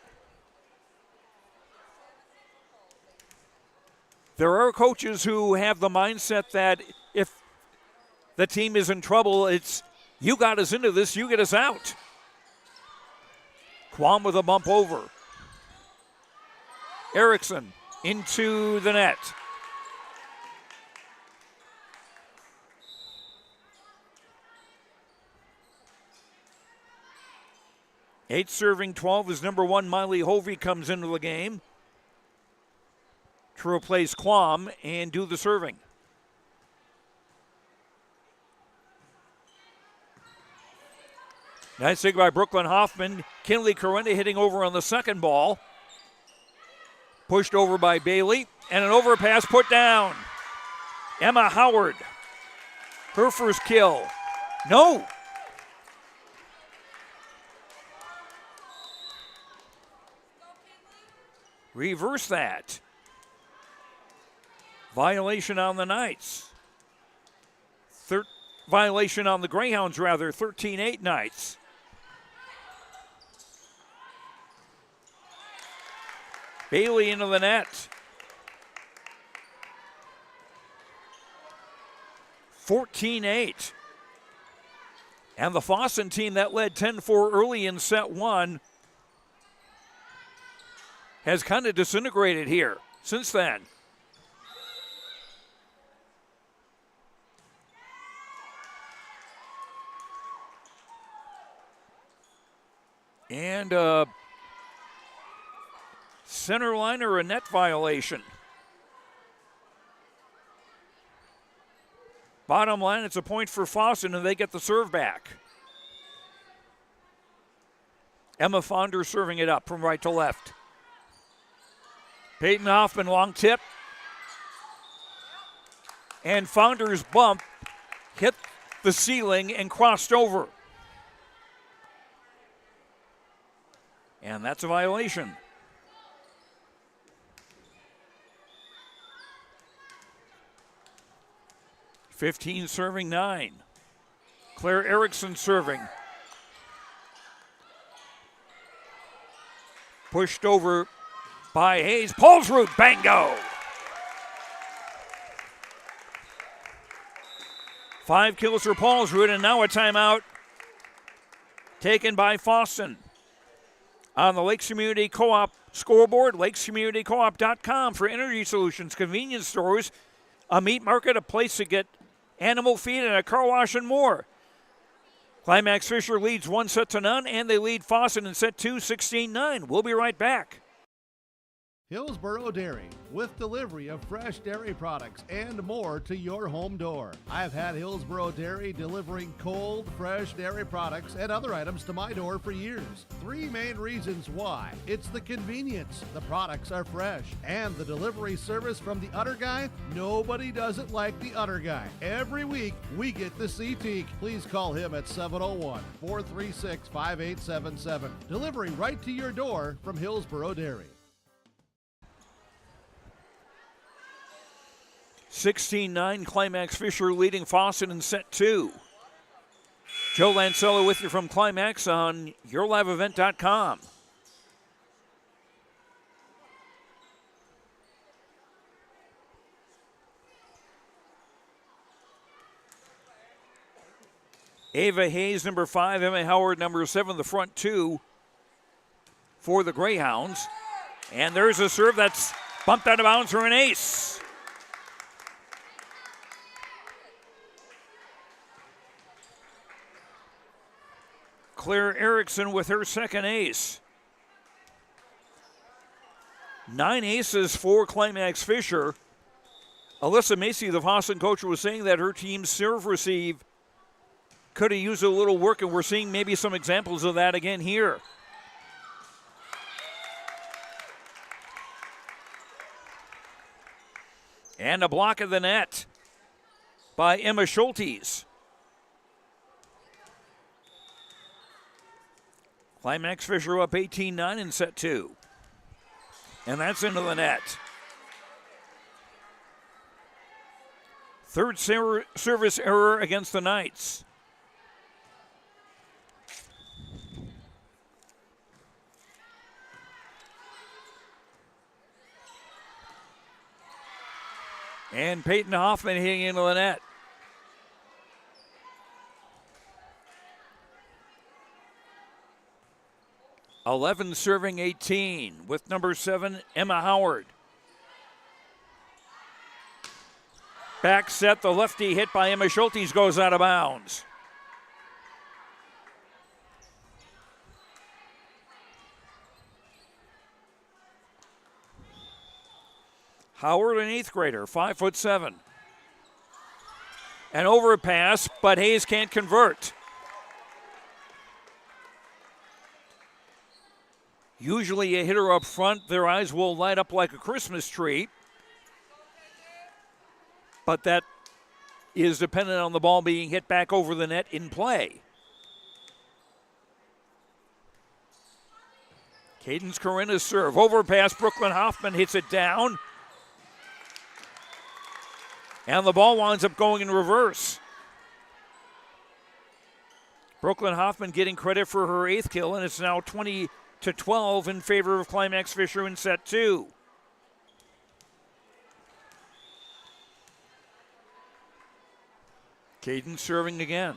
There are coaches who have the mindset that if the team is in trouble, it's you got us into this, you get us out. Quam with a bump over. Erickson into the net. Eight serving 12 as number 1 Miley Hovey comes into the game to replace Quam and do the serving. Nice dig by Brooklyn Hoffman. Kinley Corinna hitting over on the second ball. Pushed over by Bailey, and an overpass put down. Emma Howard, her first kill. No. Reverse that. Violation on the Knights. Violation on the Greyhounds, rather. 13-8 Knights. Bailey into the net. 14-8. And the Fosston team that led 10-4 early in set 1 has kind of disintegrated here since then. And center line or a net violation. Bottom line, it's a point for Fosston, and they get the serve back. Emma Fonder serving it up from right to left. Peyton Hoffman, long tip. And Fonder's bump hit the ceiling and crossed over. And that's a violation. (15 serving 9). Claire Erickson serving. Pushed over by Hayes. Paulsrud, bango! 5 kills for Paulsrud, and now a timeout taken by Fosston. on the Lakes Community Co-op scoreboard, lakescommunitycoop.com for energy solutions, convenience stores, a meat market, a place to get animal feed, and a car wash and more. Climax-Fisher leads 1-0, and they lead Fosston in set 2, 16-9. We'll be right back. Hillsboro Dairy, with delivery of fresh dairy products and more to your home door. I've had Hillsboro Dairy delivering cold, fresh dairy products and other items to my door for years. 3 main reasons why. It's the convenience, the products are fresh, and the delivery service from the Udder Guy. Nobody does it like the Udder Guy. Every week, we get to see Teak. Please call him at 701-436-5877. Delivery right to your door from Hillsboro Dairy. 16-9, Climax-Fisher leading Fosston in set 2. Joe Lancello with you from Climax on yourliveevent.com. Ava Hayes, number 5, Emma Howard, number 7, the front 2 for the Greyhounds. And there's a serve that's bumped out of bounds for an ace. Claire Erickson with her second ace. 9 aces for Climax-Fisher. Alyssa Macy, the Fosston coach, was saying that her team's serve receive could have used a little work, and we're seeing maybe some examples of that again here. And a block of the net by Emma Schultes. Climax-Fisher up 18-9 in set 2. And that's into the net. Third service error against the Knights. And Peyton Hoffman hitting into the net. (11 serving 18 with number 7, Emma Howard. Back set, the lefty hit by Emma Schultes goes out of bounds. Howard, an 8th grader, 5'7". An overpass, but Hayes can't convert. Usually a hitter up front, their eyes will light up like a Christmas tree. But that is dependent on the ball being hit back over the net in play. Cadence Corinna's serve. Overpass, Brooklyn Hoffman hits it down. And the ball winds up going in reverse. Brooklyn Hoffman getting credit for her 8th kill, and it's now 20-12 in favor of Climax-Fisher in set 2. Cadence serving again.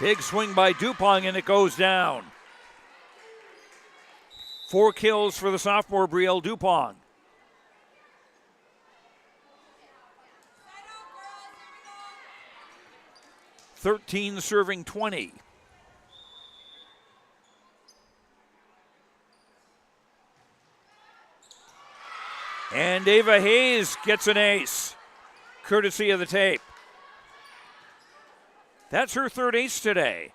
Big swing by Dupont, and it goes down. 4 kills for the sophomore Brielle Dupont. (13 serving 20). And Ava Hayes gets an ace, courtesy of the tape. That's her 3rd ace today.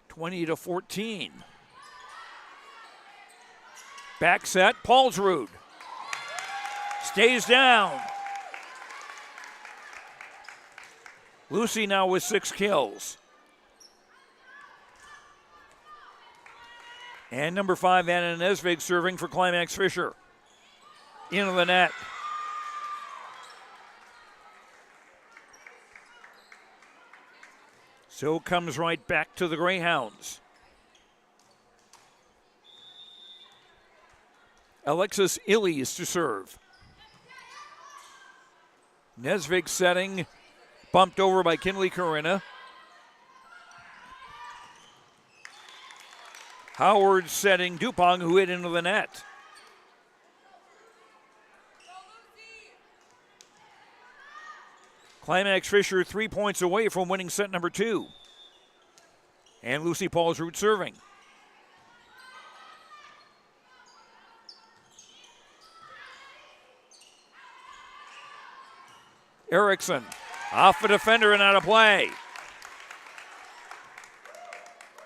(20-14). Back set, Paulsrud stays down. Lucy now with 6 kills. And number 5, Anna Nesvig serving for Climax-Fisher. Into the net. So comes right back to the Greyhounds. Alexis Illies to serve. Nesvik setting, bumped over by Kinley Corinna. Howard setting Dupong, who hit into the net. Climax-Fisher 3 points away from winning set number 2. And Lucy Paulsrud serving. Erickson off the defender and out of play.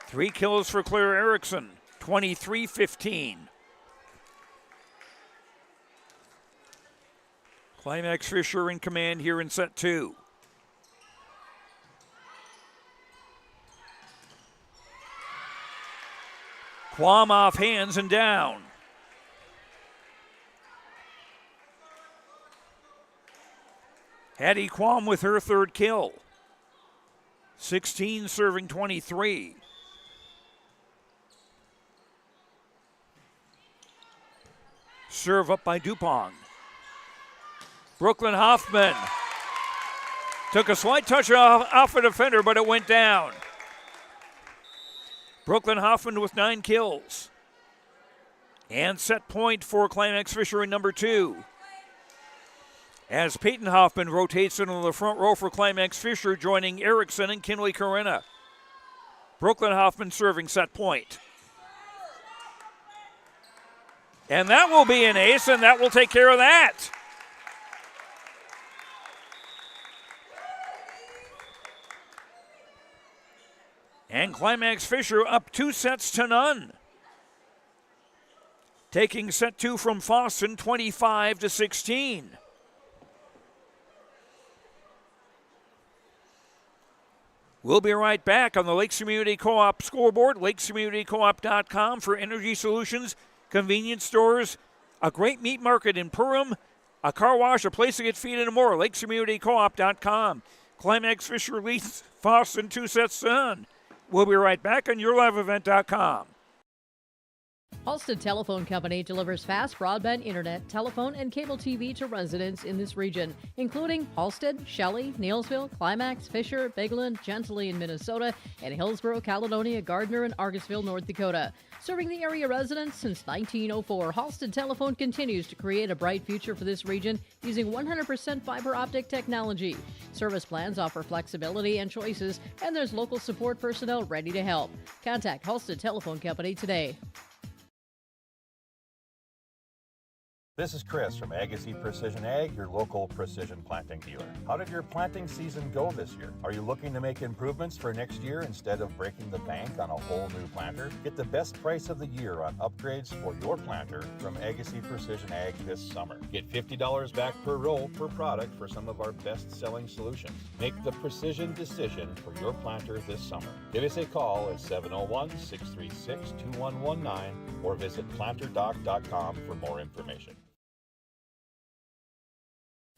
3 kills for Claire Erickson, 23-15. Climax-Fisher in command here in set 2. Quam off hands and down. Hattie Quam with her 3rd kill. 16 serving 23. Serve up by Dupong. Brooklyn Hoffman took a slight touch off a defender, but it went down. Brooklyn Hoffman with 9 kills. And set point for Climax-Fisher in number 2. As Peyton Hoffman rotates into the front row for Climax-Fisher, joining Erickson and Kinley Corinna. Brooklyn Hoffman serving set point. And that will be an ace, and that will take care of that. And Climax-Fisher up 2-0. Taking set 2 from Fosston, 25-16. We'll be right back on the Lakes Community Co-op scoreboard, lakescommunitycoop.com for energy solutions, convenience stores, a great meat market in Perham, a car wash, a place to get feed, and more. lakescommunitycoop.com. Climax-Fisher leads Fosston 2-0. We'll be right back on yourliveevent.com. Halstead Telephone Company delivers fast broadband internet, telephone, and cable TV to residents in this region, including Halstead, Shelley, Neilsville, Climax-Fisher, Bigland, Gentilly in Minnesota, and Hillsborough, Caledonia, Gardner, and Argosville, North Dakota. Serving the area residents since 1904, Halstead Telephone continues to create a bright future for this region using 100% fiber optic technology. Service plans offer flexibility and choices, and there's local support personnel ready to help. Contact Halstead Telephone Company today. This is Chris from Agassiz Precision Ag, your local precision planting dealer. How did your planting season go this year? Are you looking to make improvements for next year instead of breaking the bank on a whole new planter? Get the best price of the year on upgrades for your planter from Agassiz Precision Ag this summer. Get $50 back per row per product for some of our best-selling solutions. Make the precision decision for your planter this summer. Give us a call at 701-636-2119 or visit planterdoc.com for more information.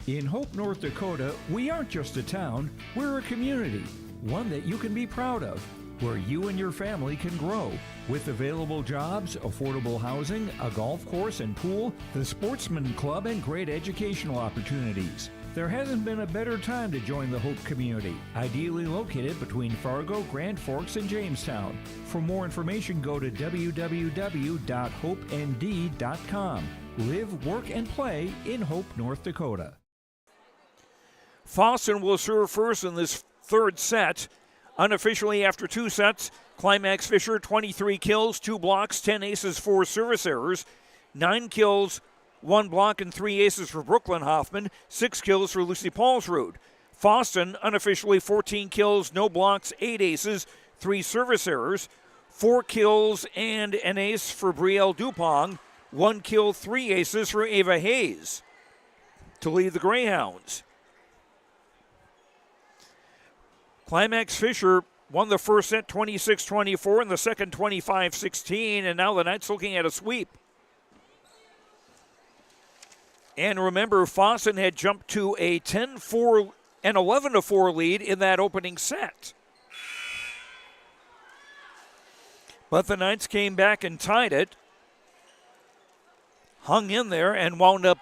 In Hope, North Dakota, we aren't just a town, we're a community, one that you can be proud of, where you and your family can grow. With available jobs, affordable housing, a golf course and pool, the Sportsman Club, and great educational opportunities. There hasn't been a better time to join the Hope community, ideally located between Fargo, Grand Forks, and Jamestown. For more information, go to www.hopend.com. Live, work, and play in Hope, North Dakota. Fosston will serve first in this 3rd set. Unofficially after 2 sets, Climax-Fisher 23 kills, 2 blocks, 10 aces, 4 service errors, 9 kills, 1 block, and 3 aces for Brooklyn Hoffman, 6 kills for Lucy Paulsrud. Fosston unofficially 14 kills, no blocks, 8 aces, 3 service errors, 4 kills and an ace for Brielle Dupong, 1 kill, 3 aces for Ava Hayes to lead the Greyhounds. Climax-Fisher won the first set 26-24 and the second 25-16, and now the Knights looking at a sweep. And remember, Fosston had jumped to a 10-4 and 11-4 lead in that opening set. But the Knights came back and tied it, hung in there, and wound up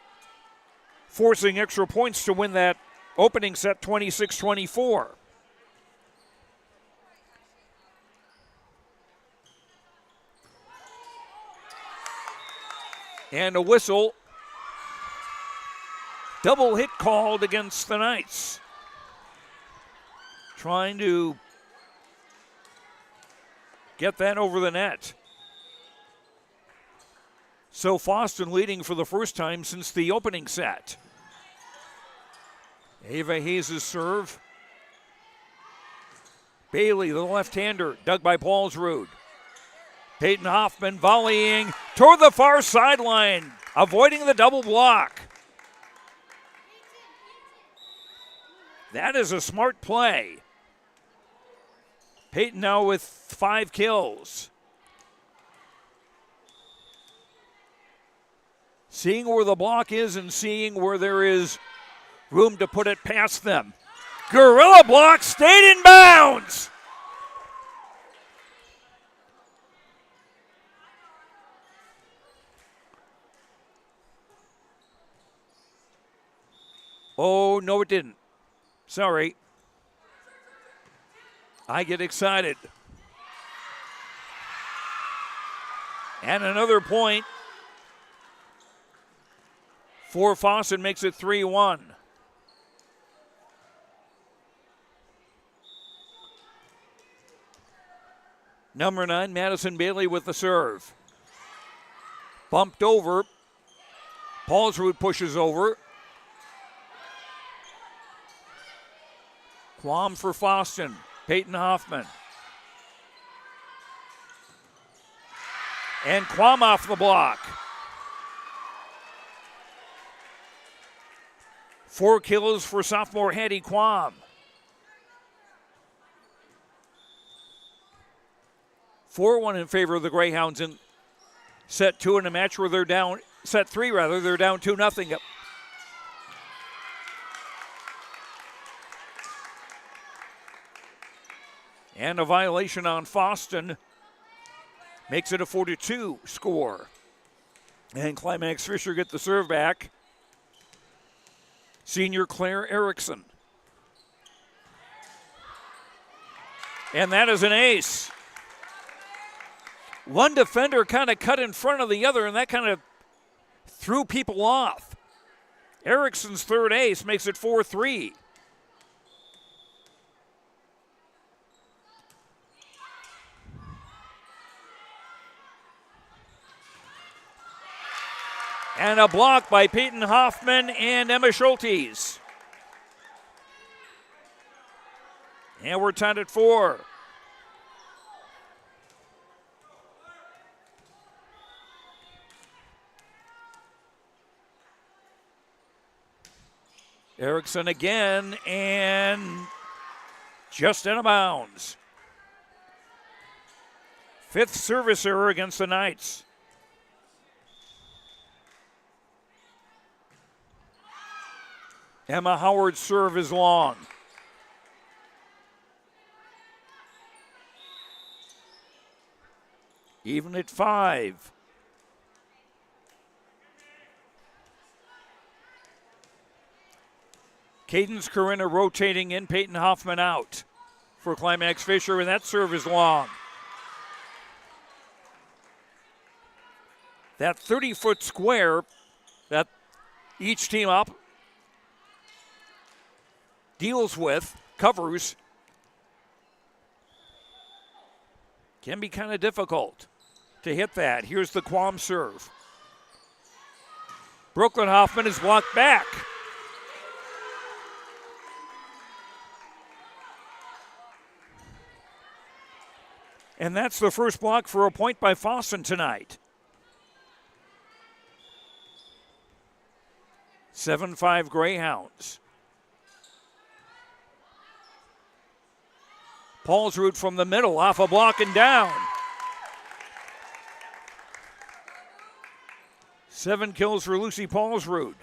forcing extra points to win that Opening set 26-24. And a whistle. Double hit called against the Knights. Trying to get that over the net. So Fosston leading for the first time since the opening set. Ava Hayes' serve. Bailey, the left-hander, dug by Paulsrud. Peyton Hoffman volleying toward the far sideline, avoiding the double block. That is a smart play. Peyton now with 5 kills. Seeing where the block is and seeing where there is room to put it past them. Gorilla block stayed in bounds. Oh, no, it didn't. Sorry. I get excited. And another point for Fosston, makes it 3-1. Number 9, Madison Bailey with the serve. Bumped over. Paulsrud pushes over. Quam for Fosston. Peyton Hoffman. And Quam off the block. 4 kills for sophomore Hattie Quam. 4-1 in favor of the Greyhounds in set 2 in a match where they're down, set 3 rather, they're down 2-0. And a violation on Fosston makes it a 4-2 score. And Climax-Fisher get the serve back. Senior Claire Erickson. And that is an ace. One defender kind of cut in front of the other, and that kind of threw people off. Erickson's third ace makes it 4-3. And a block by Peyton Hoffman and Emma Schultes. And we're tied at 4. Erickson again, and just out of bounds. 5th service error against the Knights. Emma Howard's serve is long. Even at 5. Cadence Corinna rotating in, Peyton Hoffman out for Climax-Fisher, and that serve is long. That 30-foot square that each team up deals with, covers, can be kind of difficult to hit that. Here's the Quam serve. Brooklyn Hoffman is blocked back. And that's the first block for a point by Fosston tonight. 7-5 Greyhounds. Paulsrud from the middle, off a block and down. 7 kills for Lucy Paulsrud.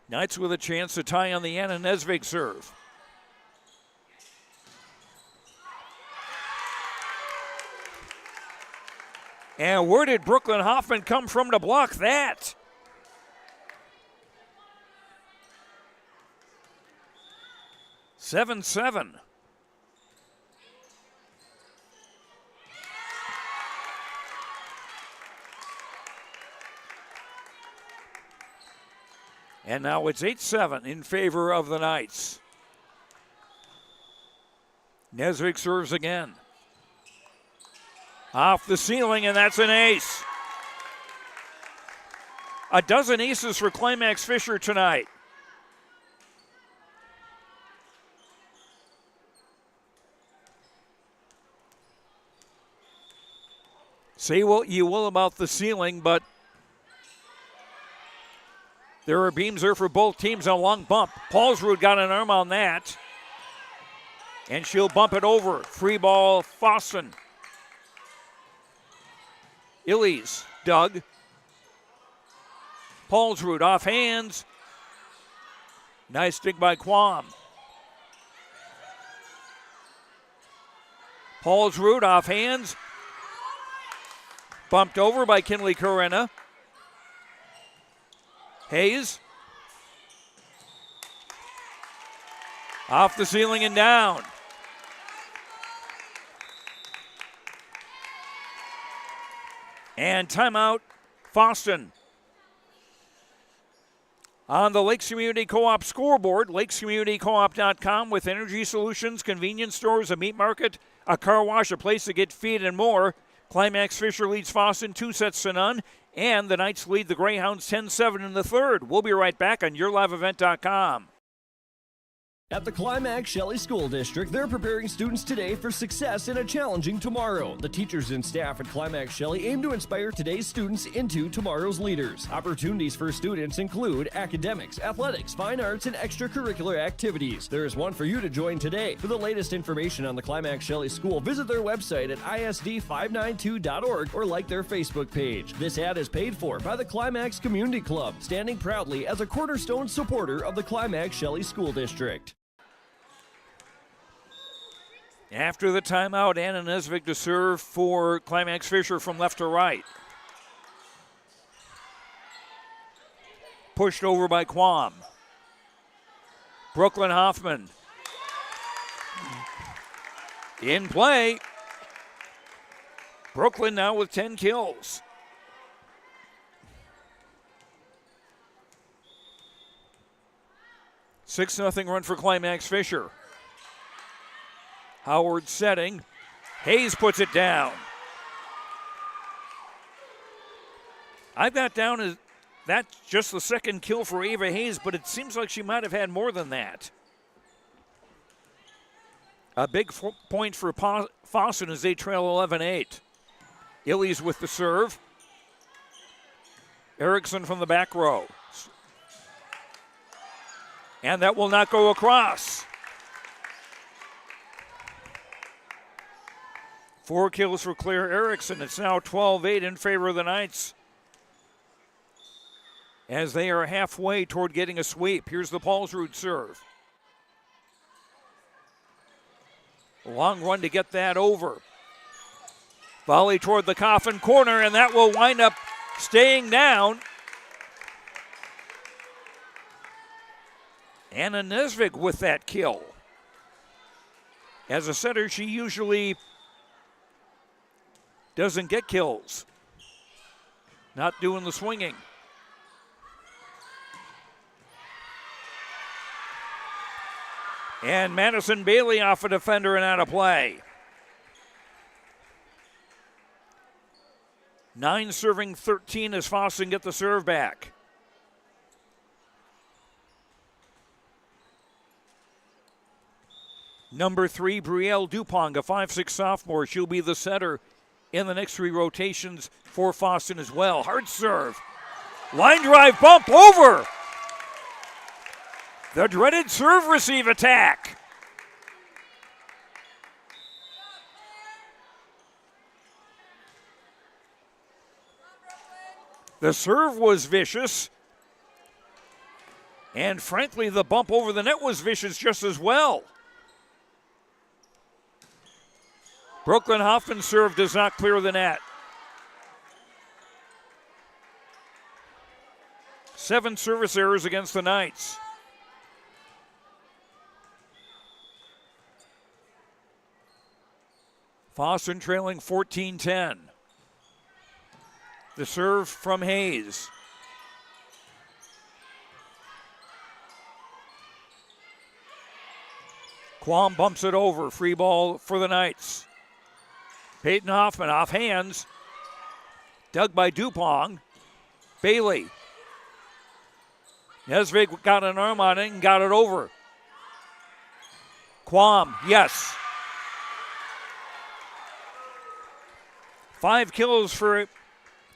Knights with a chance to tie on the Anna Nesvig serve. And where did Brooklyn Hoffman come from to block that? 7-7. And now it's 8-7 in favor of the Knights. Nesvik serves again. Off the ceiling, and that's an ace. A dozen aces for Climax-Fisher tonight. Say what you will about the ceiling, but there are beams there for both teams. A long bump. Paulsrud got an arm on that. And she'll bump it over. Free ball, Fosston. Illies, Doug. Paulsrud off hands. Nice stick by Quam. Paulsrud off hands. Bumped over by Kinley Corinna. Hayes. Off the ceiling and down. And timeout, Fosston. On the Lakes Community Co-op scoreboard, lakescommunitycoop.com with energy solutions, convenience stores, a meat market, a car wash, a place to get feed, and more. Climax-Fisher leads Fosston 2-0, and the Knights lead the Greyhounds 10-7 in the third. We'll be right back on YourLiveEvent.com. At the Climax Shelley School District, they're preparing students today for success in a challenging tomorrow. The teachers and staff at Climax Shelley aim to inspire today's students into tomorrow's leaders. Opportunities for students include academics, athletics, fine arts, and extracurricular activities. There is one for you to join today. For the latest information on the Climax Shelley School, visit their website at isd592.org or like their Facebook page. This ad is paid for by the Climax Community Club, standing proudly as a cornerstone supporter of the Climax Shelley School District. After the timeout, Anna Nesvik to serve for Climax-Fisher from left to right. Pushed over by Quam. Brooklyn Hoffman. In play. Brooklyn now with 10 kills. Six-0 run for Climax-Fisher. Howard setting. Hayes puts it down. I've got down as that's just the second kill for Ava Hayes, but it seems like she might have had more than that. A big point for Fosston as they trail 11-8. Illies with the serve. Erickson from the back row. And that will not go across. 4 kills for Claire Erickson. It's now 12-8 in favor of the Knights as they are halfway toward getting a sweep. Here's the Paulsrud serve. Long run to get that over. Volley toward the coffin corner, and that will wind up staying down. Anna Nesvik with that kill. As a setter, she usually doesn't get kills. Not doing the swinging. And Madison Bailey off a defender and out of play. 9 serving 13 as Fosston get the serve back. Number 3, Brielle Dupong, a 5'6" sophomore. She'll be the setter in the next 3 rotations for Fosston as well. Hard serve. Line drive bump over. The dreaded serve receive attack. The serve was vicious. And frankly, the bump over the net was vicious just as well. Brooklyn Hoffman's serve does not clear the net. 7 service errors against the Knights. Fosston trailing 14-10. The serve from Hayes. Quam bumps it over. Free ball for the Knights. Peyton Hoffman off hands. Dug by Dupong. Bailey. Nesvig got an arm on it and got it over. Quam, yes. 5 kills for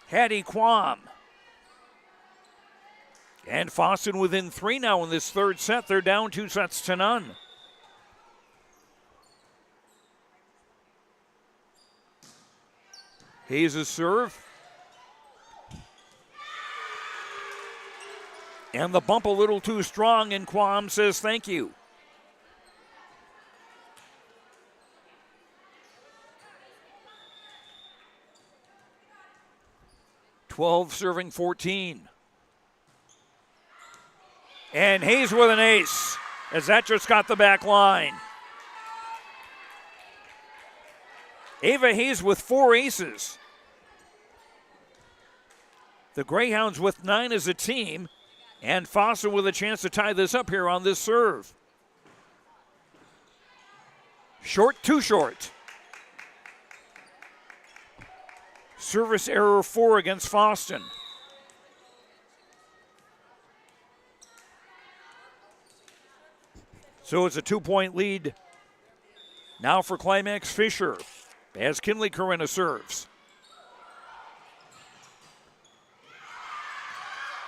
Hattie Quam. And Fosston within 3 now in this third set. They're down 2-0. Hayes' serve. And the bump a little too strong, and Quam says thank you. (12 serving 14). And Hayes with an ace, as that just got the back line. Ava Hayes with 4 aces. The Greyhounds with 9 as a team, and Fosston with a chance to tie this up here on this serve. Short, too short. Service error 4 against Fosston. So it's a 2-point lead now for Climax-Fisher as Kinley Corinna serves.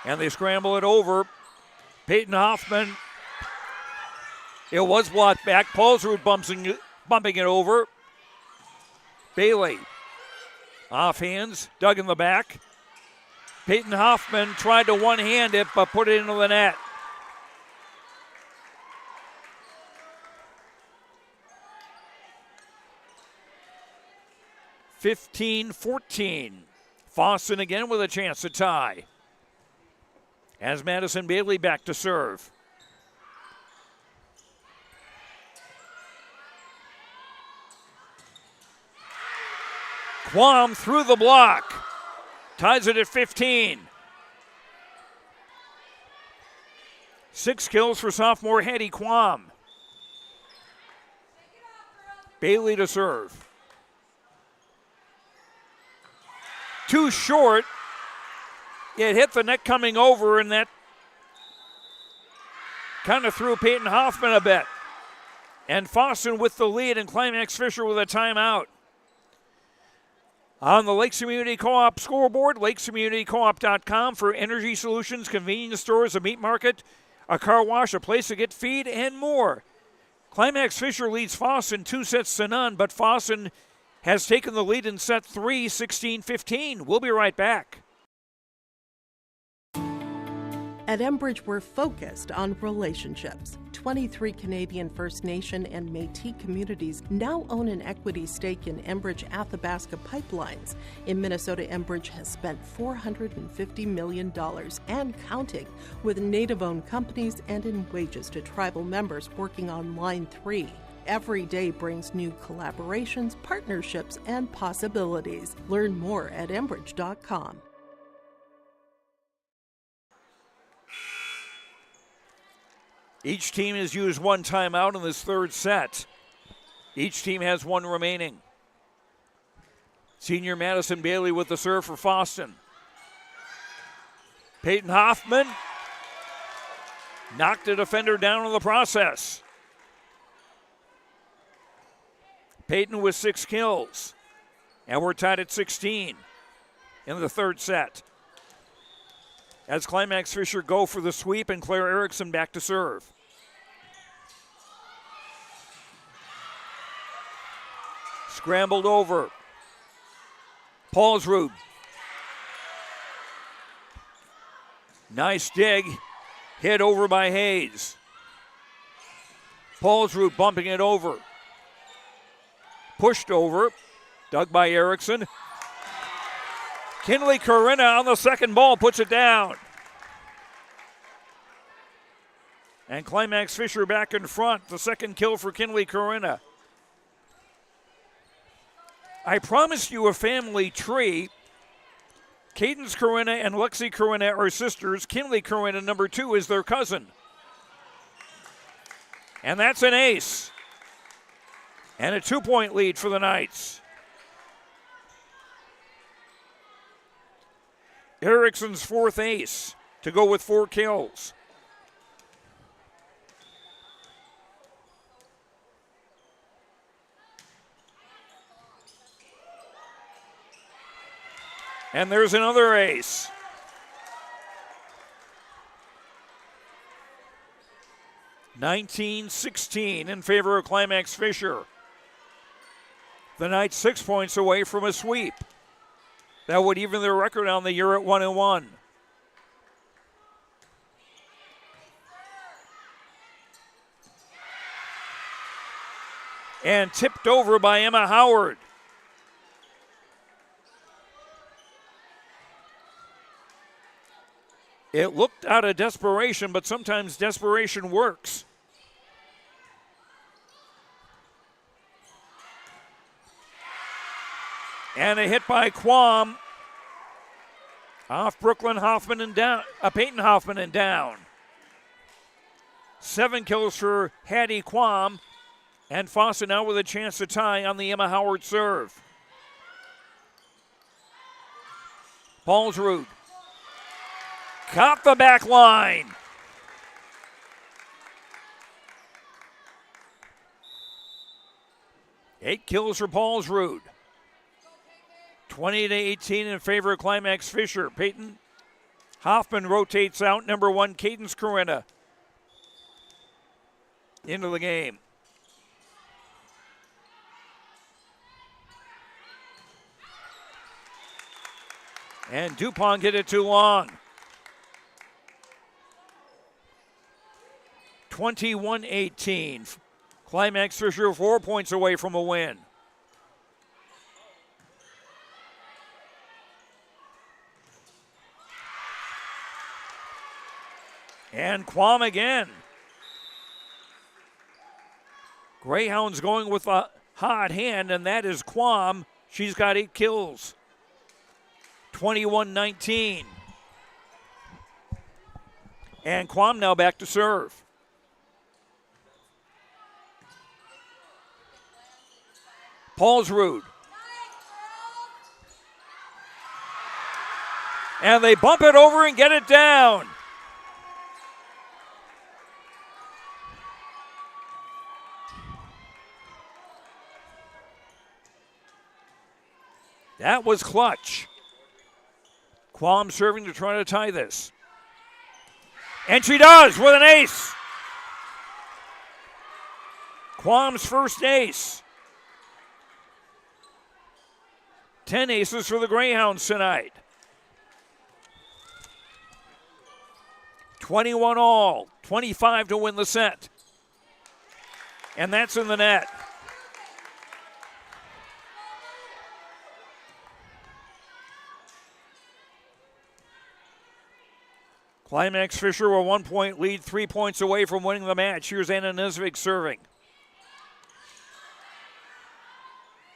And they scramble it over. Peyton Hoffman. It was blocked back. Paulsrud bumping it over. Bailey. Off hands. Dug in the back. Peyton Hoffman tried to one-hand it, but put it into the net. (15-14). Fosston again with a chance to tie. As Madison Bailey back to serve. Quam through the block. Ties it at 15. 6 kills for sophomore Hattie Quam. Bailey to serve. Too short. It hit the net coming over, and that kind of threw Peyton Hoffman a bit. And Fosston with the lead, and Climax-Fisher with a timeout. On the Lakes Community Co-op scoreboard, lakescommunitycoop.com for energy solutions, convenience stores, a meat market, a car wash, a place to get feed, and more. Climax-Fisher leads Fosston 2-0, but Fosston has taken the lead in set 3, 16-15. We'll be right back. At Enbridge, we're focused on relationships. 23 Canadian First Nation and Métis communities now own an equity stake in Enbridge Athabasca Pipelines. In Minnesota, Enbridge has spent $450 million and counting with Native-owned companies and in wages to tribal members working on Line 3. Every day brings new collaborations, partnerships, and possibilities. Learn more at Enbridge.com. Each team has used 1 timeout in this third set. Each team has 1 remaining. Senior Madison Bailey with the serve for Fosston. Peyton Hoffman knocked a defender down in the process. Peyton with 6 kills. And we're tied at 16 in the third set. As Climax-Fisher go for the sweep, and Claire Erickson back to serve. Scrambled over. Paulsrud. Nice dig. Hit over by Hayes. Paulsrud bumping it over. Pushed over. Dug by Erickson. Kinley Corinna on the second ball puts it down. And Climax-Fisher back in front. The second kill for Kinley Corinna. I promised you a family tree. Cadence Corinna and Lexi Corinna are sisters. Kinley Corinna, number 2, is their cousin. And that's an ace. And a 2-point lead for the Knights. Erickson's 4th ace to go with 4 kills. And there's another ace. (19-16) in favor of Climax-Fisher. The Knights 6 points away from a sweep. That would even their record on the year at 1-1. And tipped over by Emma Howard. It looked out of desperation, but sometimes desperation works. And a hit by Quam off Brooklyn Hoffman and down, Peyton Hoffman and down. 7 kills for Hattie Quam, and Fosston now with a chance to tie on the Emma Howard serve. Paulsrud caught the back line. Eight kills for Paulsrud. 20-18 in favor of Climax-Fisher. Peyton Hoffman rotates out. Number 1, Cadence Corinna into the game. And Dupont hit it too long. 21-18. Climax-Fisher 4 points away from a win. And Quam again. Greyhounds going with a hot hand, and that is Quam. She's got 8 kills. 21-19. And Quam now back to serve. Paulsrud. And they bump it over and get it down. That was clutch. Quam serving to try to tie this. And she does with an ace. Quam's first ace. 10 aces for the Greyhounds tonight. 21 all, 25 to win the set. And that's in the net. Climax-Fisher a 1-point lead, 3 points away from winning the match. Here's Anna Nesvig serving.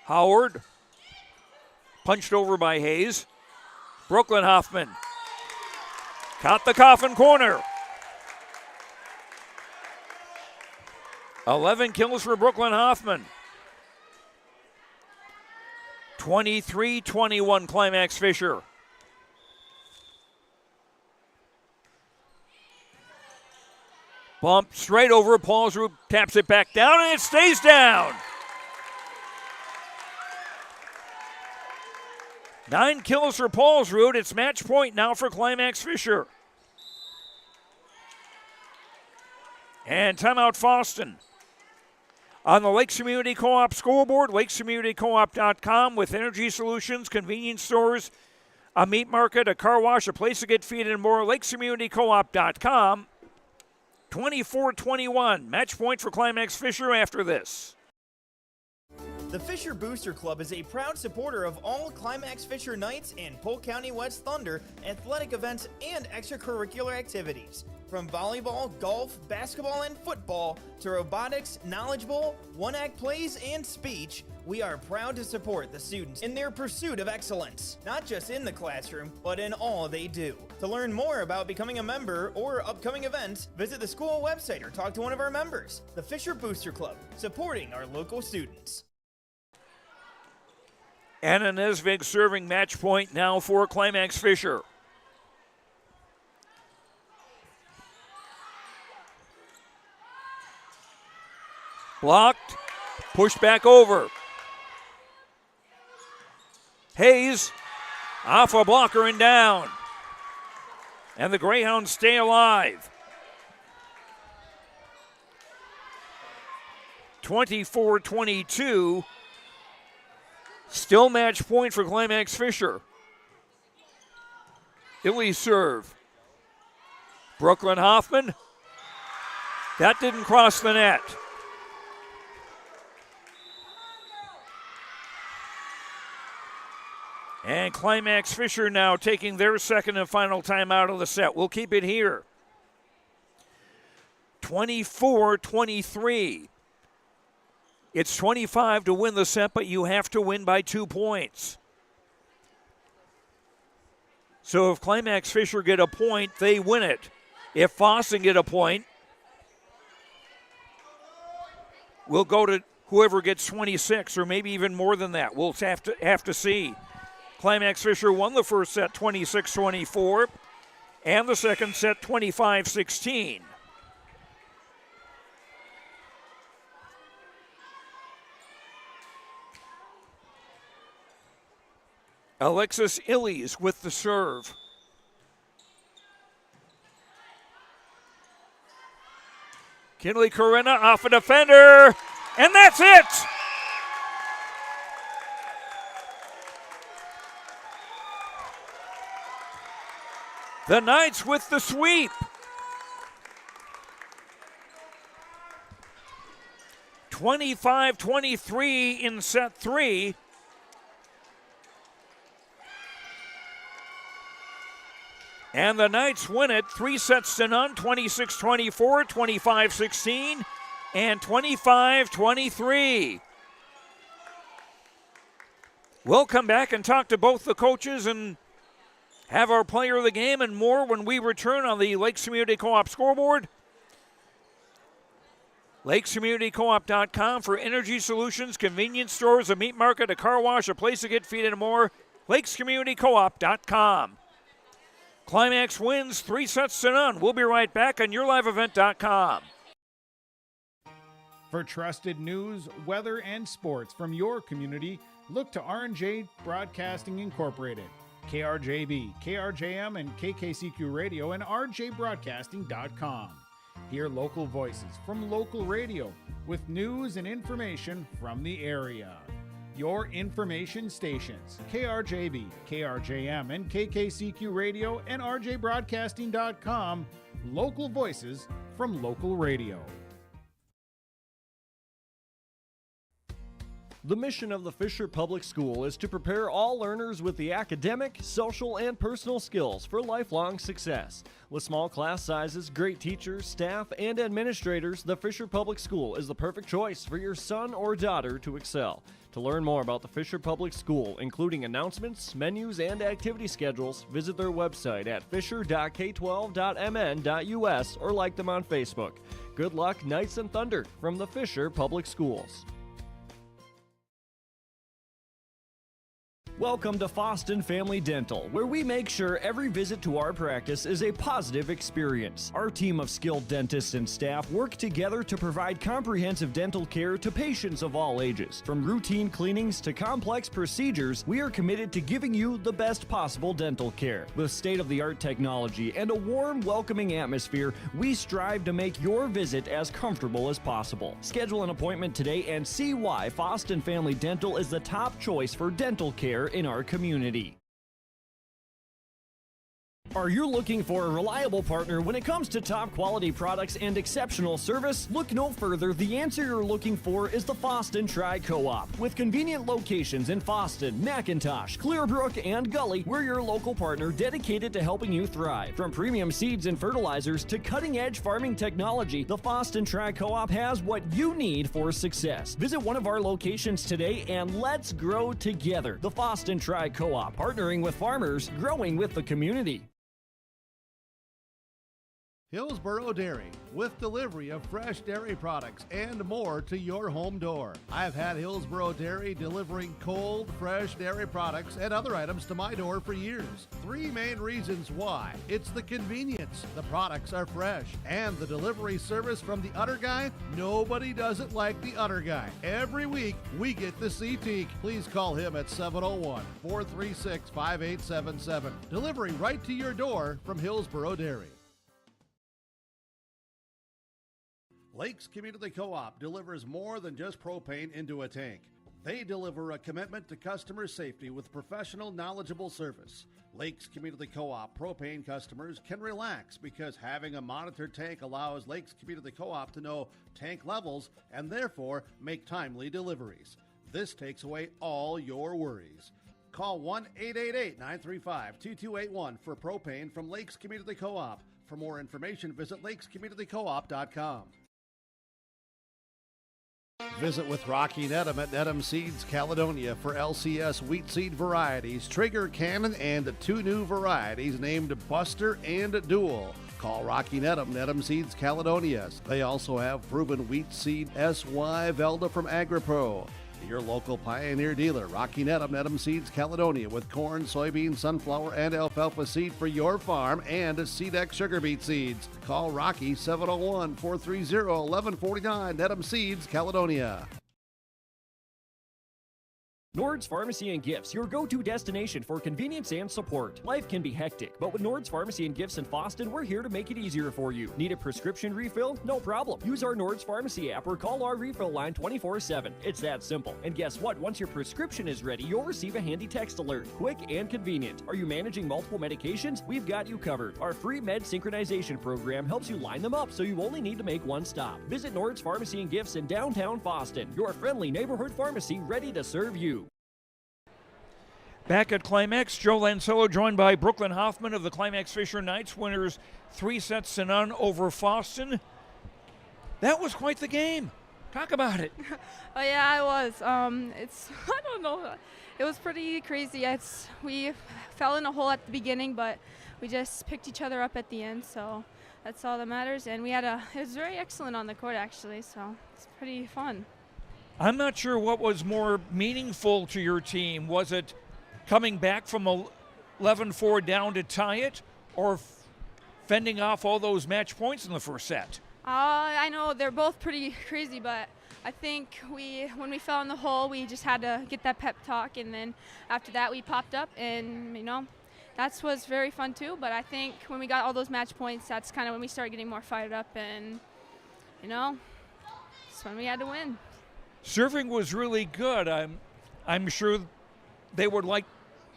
Howard, punched over by Hayes. Brooklyn Hoffman caught the coffin corner. 11 kills for Brooklyn Hoffman. 23-21 Climax-Fisher. Bump straight over. Paulsrud taps it back down, and it stays down. 9 kills for Paulsrud. It's match point now for Climax-Fisher. And timeout Fosston. On the Lakes Community Co-op scoreboard, lakescommunitycoop.com with energy solutions, convenience stores, a meat market, a car wash, a place to get feed, and more. lakescommunitycoop.com. 24-21. Match point for Climax-Fisher after this. The Fisher Booster Club is a proud supporter of all Climax-Fisher Knights and Polk County West Thunder athletic events and extracurricular activities. From volleyball, golf, basketball, and football to robotics, knowledge bowl, one-act plays, and speech, we are proud to support the students in their pursuit of excellence, not just in the classroom, but in all they do. To learn more about becoming a member or upcoming events, visit the school website or talk to one of our members. The Fisher Booster Club, supporting our local students. Anna Nesvig serving match point now for Climax-Fisher. Blocked, pushed back over. Hayes off a blocker and down. And the Greyhounds stay alive. 24-22. Still match point for Climax-Fisher. Illy serve. Brooklyn Hoffman. That didn't cross the net. And Climax-Fisher now taking their second and final timeout of the set. We'll keep it here. 24-23. It's 25 to win the set, but you have to win by 2 points. So if Climax-Fisher get a point, they win it. If Fosston get a point, we'll go to whoever gets 26 or maybe even more than that. We'll have to see. Climax-Fisher won the first set 26-24 and the second set 25-16. Alexis Illies with the serve. Kinley Corinna off a defender, and that's it! The Knights with the sweep. 25-23 in set 3. And the Knights win it 3-0, 26-24, 25-16, and 25-23. We'll come back and talk to both the coaches and have our player of the game and more when we return on the Lakes Community Co-op scoreboard. LakesCommunityCoop.com for energy solutions, convenience stores, a meat market, a car wash, a place to get feed, and more. LakesCommunityCoop.com. Climax wins 3-0. We'll be right back on YourLiveEvent.com. For trusted news, weather, and sports from your community, look to R&J Broadcasting Incorporated. KRJB, KRJM, and KKCQ Radio, and RJBroadcasting.com. Hear local voices from local radio with news and information from the area. Your information stations, KRJB, KRJM, and KKCQ Radio, and RJBroadcasting.com. Local voices from local radio. The mission of the Fisher Public School is to prepare all learners with the academic, social, and personal skills for lifelong success. With small class sizes, great teachers, staff, and administrators, the Fisher Public School is the perfect choice for your son or daughter to excel. To learn more about the Fisher Public School, including announcements, menus, and activity schedules, visit their website at fisher.k12.mn.us or like them on Facebook. Good luck, Knights and Thunder, from the Fisher Public Schools. Welcome to Fosston Family Dental, where we make sure every visit to our practice is a positive experience. Our team of skilled dentists and staff work together to provide comprehensive dental care to patients of all ages. From routine cleanings to complex procedures, we are committed to giving you the best possible dental care. With state-of-the-art technology and a warm, welcoming atmosphere, we strive to make your visit as comfortable as possible. Schedule an appointment today and see why Fosston Family Dental is the top choice for dental care in our community. Are you looking for a reliable partner when it comes to top quality products and exceptional service? Look no further. The answer you're looking for is the Fosston Tri-Co-op. With convenient locations in Fosston, McIntosh, Clearbrook, and Gully, we're your local partner dedicated to helping you thrive. From premium seeds and fertilizers to cutting-edge farming technology, the Fosston Tri-Co-op has what you need for success. Visit one of our locations today and let's grow together. The Fosston Tri-Co-op, partnering with farmers, growing with the community. Hillsboro Dairy, with delivery of fresh dairy products and more to your home door. I've had Hillsboro Dairy delivering cold, fresh dairy products and other items to my door for years. 3 main reasons why. It's the convenience, the products are fresh, and the delivery service from the Udder Guy. Nobody does it like the Udder Guy. Every week, we get to see Teak. Please call him at 701-436-5877. Delivery right to your door from Hillsboro Dairy. Lakes Community Co-op delivers more than just propane into a tank. They deliver a commitment to customer safety with professional, knowledgeable service. Lakes Community Co-op propane customers can relax because having a monitored tank allows Lakes Community Co-op to know tank levels and therefore make timely deliveries. This takes away all your worries. Call 1-888-935-2281 for propane from Lakes Community Co-op. For more information, visit lakescommunitycoop.com. Visit with Rocky Nedham at Nedham Seeds Caledonia for LCS wheat seed varieties, Trigger Cannon, and 2 new varieties named Buster and Dual. Call Rocky Nedham, Nedham Seeds Caledonia. They also have proven wheat seed SY Velda from AgriPro. Your local Pioneer dealer, Rocky Nedham, Nedham Seeds Caledonia, with corn, soybean, sunflower, and alfalfa seed for your farm and Seedex sugar beet seeds. Call Rocky 701-430-1149, Nedham Seeds Caledonia. Nord's Pharmacy and Gifts, your go-to destination for convenience and support. Life can be hectic, but with Nord's Pharmacy and Gifts in Fosston, we're here to make it easier for you. Need a prescription refill? No problem. Use our Nord's Pharmacy app or call our refill line 24/7. It's that simple. And guess what? Once your prescription is ready, you'll receive a handy text alert. Quick and convenient. Are you managing multiple medications? We've got you covered. Our free med synchronization program helps you line them up so you only need to make one stop. Visit Nord's Pharmacy and Gifts in downtown Fosston, your friendly neighborhood pharmacy ready to serve you. Back at Climax, Joe Lancello joined by Brooklyn Hoffman of the Climax-Fisher Knights, winners 3-0 over Fosston. That was quite the game. Talk about it. Oh yeah, it was. It's I don't know. It was pretty crazy. We fell in a hole at the beginning, but we just picked each other up at the end. So that's all that matters. And it was very excellent on the court actually. So it's pretty fun. I'm not sure what was more meaningful to your team. Was it coming back from 11-4 down to tie it, or fending off all those match points in the first set? I know they're both pretty crazy, but I think when we fell in the hole, we just had to get that pep talk, and then after that we popped up, and that was very fun too. But I think when we got all those match points, that's kind of when we started getting more fired up, and it's when we had to win. Serving was really good. I'm sure they would like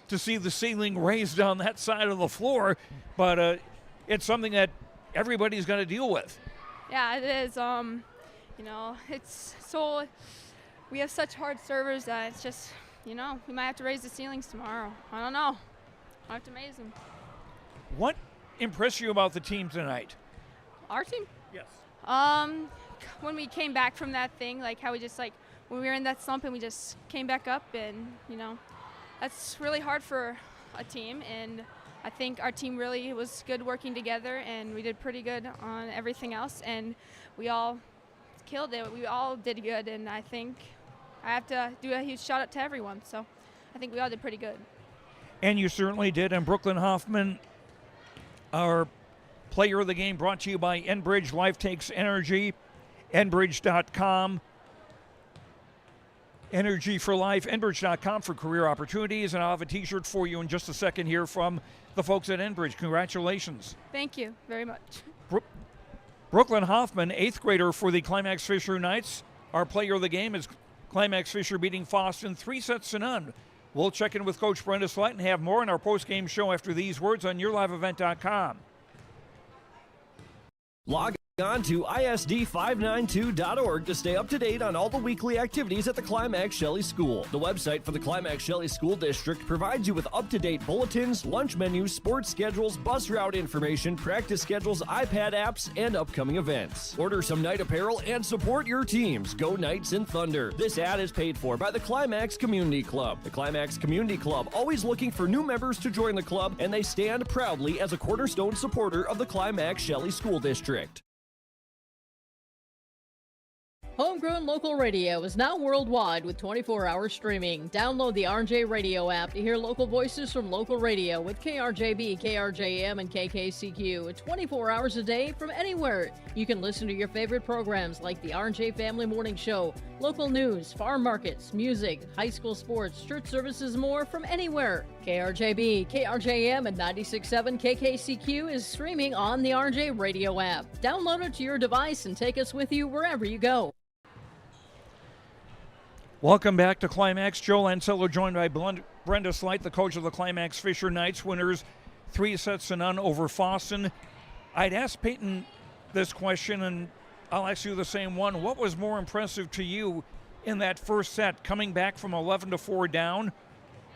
to see the ceiling raised on that side of the floor, but it's something that everybody's going to deal with. Yeah, it is. It's so we have such hard servers that it's just, we might have to raise the ceilings tomorrow. I don't know. I'll have to amaze them. What impressed you about the team tonight? Our team? Yes. When we came back from that thing, like how we just when we were in that slump and we just came back up, and that's really hard for a team, and I think our team really was good working together, and we did pretty good on everything else, and we all killed it. We all did good, and I think I have to do a huge shout out to everyone. So I think we all did pretty good. And you certainly did. And Brooklyn Hoffman, our player of the game, brought to you by Enbridge. Life takes energy. Enbridge.com. Energy for Life, Enbridge.com for career opportunities. And I'll have a T-shirt for you in just a second here from the folks at Enbridge. Congratulations. Thank you very much. Brooklyn Hoffman, 8th grader for the Climax-Fisher Knights. Our player of the game is Climax-Fisher beating Fosston 3-0 We'll check in with Coach Brenda Slight and have more in our post-game show after these words on yourliveevent.com. Log on to isd592.org to stay up to date on all the weekly activities at the Climax-Shelley School. The website for the Climax-Shelley School District provides you with up-to-date bulletins, lunch menus, sports schedules, bus route information, practice schedules, iPad apps, and upcoming events. Order some night apparel and support your teams. Go Knights and Thunder. This ad is paid for by the Climax Community Club. The Climax Community Club, always looking for new members to join the club, and they stand proudly as a cornerstone supporter of the Climax-Shelley School District. Homegrown local radio is now worldwide with 24-hour streaming. Download the RJ Radio app to hear local voices from local radio with KRJB, KRJM, and KKCQ 24 hours a day from anywhere. You can listen to your favorite programs like the RJ Family Morning Show, local news, farm markets, music, high school sports, church services, more from anywhere. KRJB, KRJM, and 96.7 KKCQ is streaming on the RJ Radio app. Download it to your device and take us with you wherever you go. Welcome back to Climax. Joe Lancello joined by Brenda Slight, the coach of the Climax-Fisher Knights, winners 3-0 over Fosston. I'd ask Peyton this question, and I'll ask you the same one. What was more impressive to you in that first set, coming back from 11-4 down,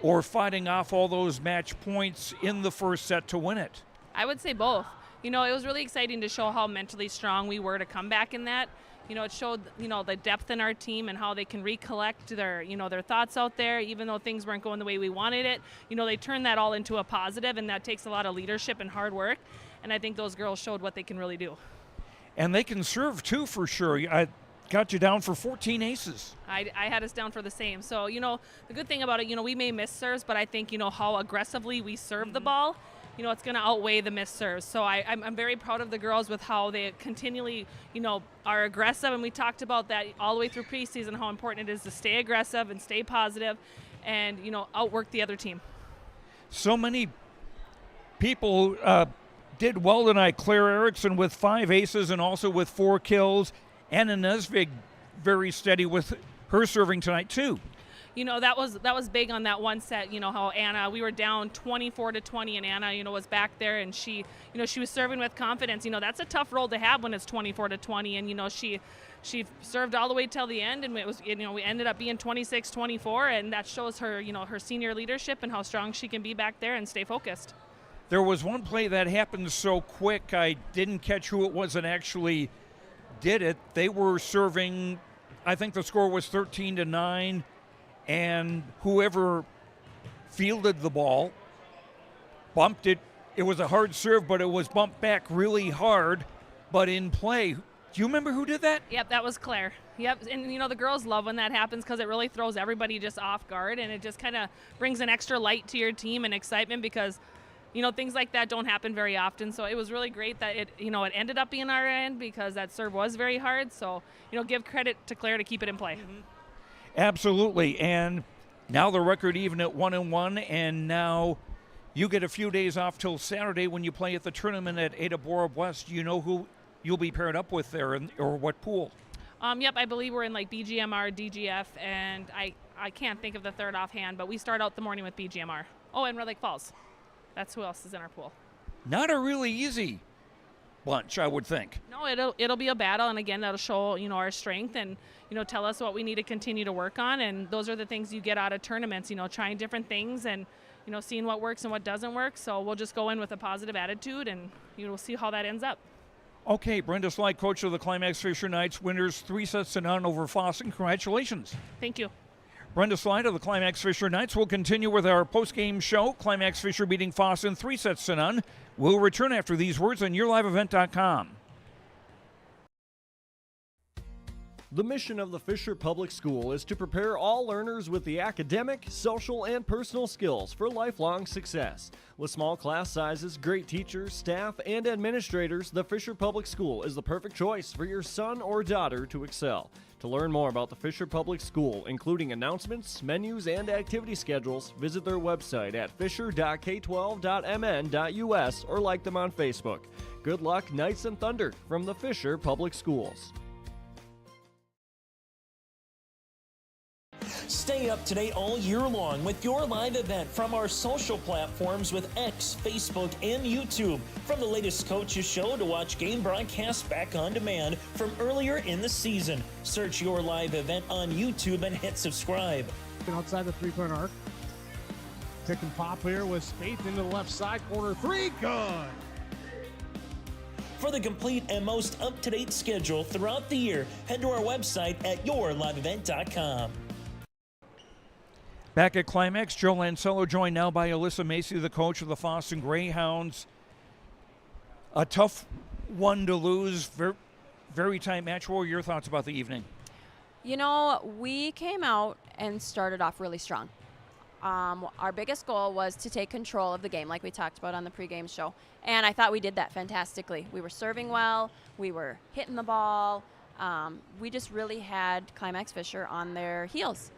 or fighting off all those match points in the first set to win it? I would say both. It was really exciting to show how mentally strong we were to come back in that. It showed, the depth in our team and how they can recollect their thoughts out there, even though things weren't going the way we wanted it. They turned that all into a positive, and that takes a lot of leadership and hard work. And I think those girls showed what they can really do. And they can serve, too, for sure. I got you down for 14 aces. I had us down for the same. So, the good thing about it, we may miss serves, but I think, how aggressively we serve the ball, it's going to outweigh the missed serves. So I'm very proud of the girls with how they continually, are aggressive. And we talked about that all the way through preseason, how important it is to stay aggressive and stay positive and, outwork the other team. So many people did well tonight. Claire Erickson with 5 aces and also with 4 kills. Anna Nesvig very steady with her serving tonight, too. That was big on that one set, how Anna, we were down 24-20 and Anna, was back there and she was serving with confidence. That's a tough role to have when it's 24-20 and, she served all the way till the end and it was, we ended up being 26-24 and that shows her, her senior leadership and how strong she can be back there and stay focused. There was one play that happened so quick, I didn't catch who it was that actually did it. They were serving, I think the score was 13-9. And whoever fielded the ball bumped it. It was a hard serve, but it was bumped back really hard. But in play, do you remember who did that? Yep, that was Claire. Yep, and the girls love when that happens because it really throws everybody just off guard, and it just kind of brings an extra light to your team and excitement because, things like that don't happen very often. So it was really great that it ended up being our end because that serve was very hard. So, give credit to Claire to keep it in play. Mm-hmm. Absolutely, and now the record even at 1-1, and now you get a few days off till Saturday when you play at the tournament at Ada Borup West. You know who you'll be paired up with there, or what pool? Yep, I believe we're in like BGMR, DGF, and I can't think of the third offhand, but we start out the morning with BGMR. Oh, and Red Lake Falls. That's who else is in our pool. Not a really easy bunch, I would think. No, it'll be a battle, and again, that'll show our strength and tell us what we need to continue to work on, and those are the things you get out of tournaments. Trying different things and seeing what works and what doesn't work. So we'll just go in with a positive attitude, and we'll see how that ends up. Okay, Brenda Slight, coach of the Climax-Fisher Knights, winners 3-0 over Fosston. Congratulations. Thank you. Brenda Slight of the Climax-Fisher Knights will continue with our post-game show. Climax-Fisher beating Fosston 3-0. We'll return after these words on yourliveevent.com. The mission of the Fisher Public School is to prepare all learners with the academic, social, and personal skills for lifelong success. With small class sizes, great teachers, staff, and administrators, the Fisher Public School is the perfect choice for your son or daughter to excel. To learn more about the Fisher Public School, including announcements, menus, and activity schedules, visit their website at fisher.k12.mn.us or like them on Facebook. Good luck, Knights and Thunder, from the Fisher Public Schools. Stay up to date all year long with your live event from our social platforms with X, Facebook, and YouTube. From the latest coaches show to watch game broadcasts back on demand from earlier in the season. Search your live event on YouTube and hit subscribe. Outside the three-point arc. Pick and pop here with Spaeth into the left side corner. Three, good. For the complete and most up-to-date schedule throughout the year, head to our website at yourliveevent.com. Back at Climax, Joe Lancello joined now by Alyssa Macy, the coach of the Fosston Greyhounds. A tough one to lose, very tight match. What were your thoughts about the evening? You know, we came out and started off really strong. Our biggest goal was to take control of the game, like we talked about on the pregame show. And I thought we did that fantastically. We were serving well. We were hitting the ball. We just really had Climax-Fisher on their heels.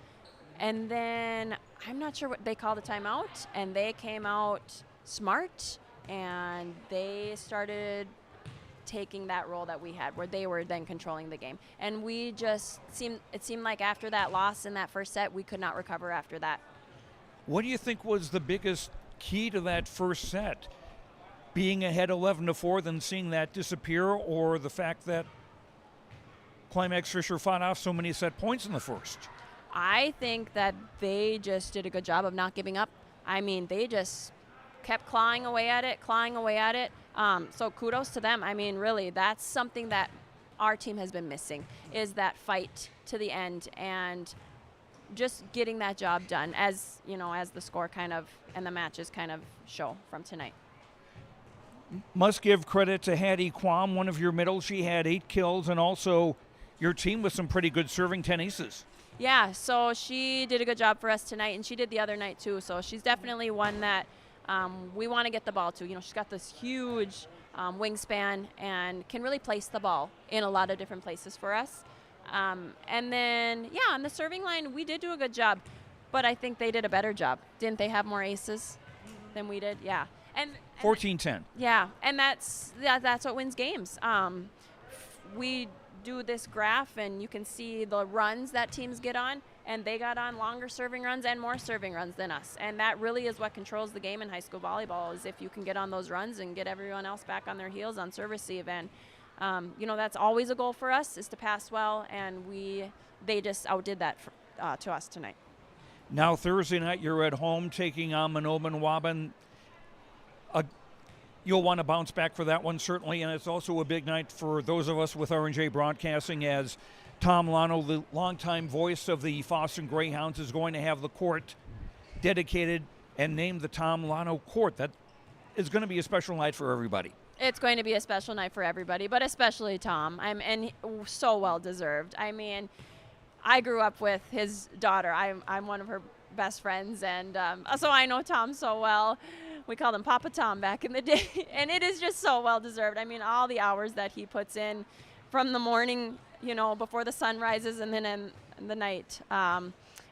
And then I'm not sure what they called a timeout, and they came out smart, and they started taking that role that we had where they were then controlling the game. And we just it seemed like after that loss in that first set, we could not recover after that. What do you think was the biggest key to that first set? Being ahead 11-4, then seeing that disappear, or the fact that Climax-Fisher fought off so many set points in the first? I think that they just did a good job of not giving up. I mean, they just kept clawing away at it. So kudos to them. I mean, really, that's something that our team has been missing, is that fight to the end and just getting that job done, as you know, as the score kind of and the matches kind of show from tonight. Must give credit to Hattie Quam, one of your middles. She had 8 kills, and also your team with some pretty good serving, 10 aces. Yeah, so she did a good job for us tonight, and she did the other night too. So she's definitely one that we want to get the ball to. You know, she's got this huge wingspan and can really place the ball in a lot of different places for us. And then, yeah, on the serving line, we did do a good job, but I think they did a better job. Didn't they have more aces than we did? Yeah. And 14-10. Yeah, and that's what wins games. We do this graph, and you can see the runs that teams get on, and they got on longer serving runs and more serving runs than us. And that really is what controls the game in high school volleyball, is if you can get on those runs and get everyone else back on their heels on service receive. And you know, that's always a goal for us, is to pass well, and they just outdid that to us tonight. Now Thursday night, you're at home taking on Manobin Waban. You'll want to bounce back for that one, certainly, and it's also a big night for those of us with R&J Broadcasting, as Tom Lano, the longtime voice of the Fosston Greyhounds, is going to have the court dedicated and named the Tom Lano Court. That is going to be a special night for everybody. It's going to be a special night for everybody, but especially Tom. And so well deserved. I mean, I grew up with his daughter. I'm one of her best friends, and so I know Tom so well. We called him Papa Tom back in the day, and it is just so well deserved. I mean, all the hours that he puts in from the morning, you know, before the sun rises, and then in the night.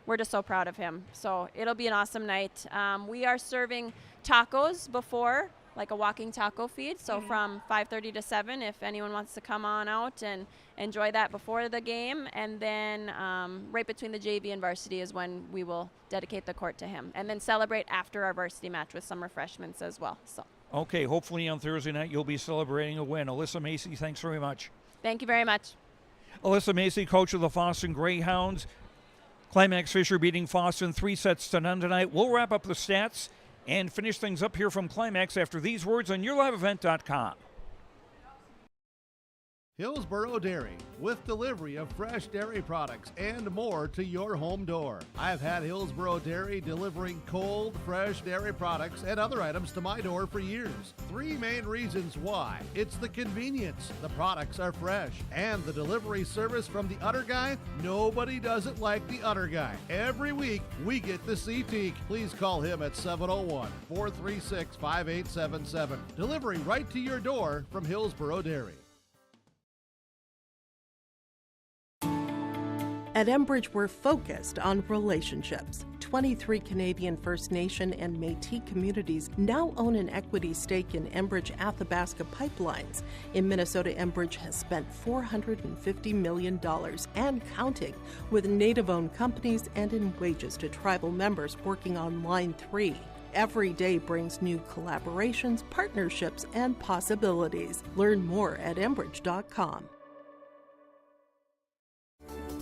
We're just so proud of him. So it'll be an awesome night. We are serving tacos before, like a walking taco feed. So from 5:30 to 7, if anyone wants to come on out and enjoy that before the game. And then right between the JV and varsity is when we will dedicate the court to him. And then celebrate after our varsity match with some refreshments as well. So. Okay, hopefully on Thursday night you'll be celebrating a win. Alyssa Macy, thanks very much. Thank you very much. Alyssa Macy, coach of the Fosston Greyhounds. Climax-Fisher beating Fosston 3-0 tonight. We'll wrap up the stats and finish things up here from Climax after these words on yourliveevent.com. Hillsborough Dairy, with delivery of fresh dairy products and more to your home door. I've had Hillsborough Dairy delivering cold, fresh dairy products and other items to my door for years. 3 main reasons why. It's the convenience, the products are fresh, and the delivery service from the Udder Guy. Nobody does it like the Udder Guy. Every week, we get the C-Teak. Please call him at 701-436-5877. Delivery right to your door from Hillsborough Dairy. At Enbridge, we're focused on relationships. 23 Canadian First Nation and Métis communities now own an equity stake in Enbridge Athabasca Pipelines. In Minnesota, Enbridge has spent $450 million and counting, with Native-owned companies and in wages to tribal members working on Line 3. Every day brings new collaborations, partnerships, and possibilities. Learn more at Enbridge.com.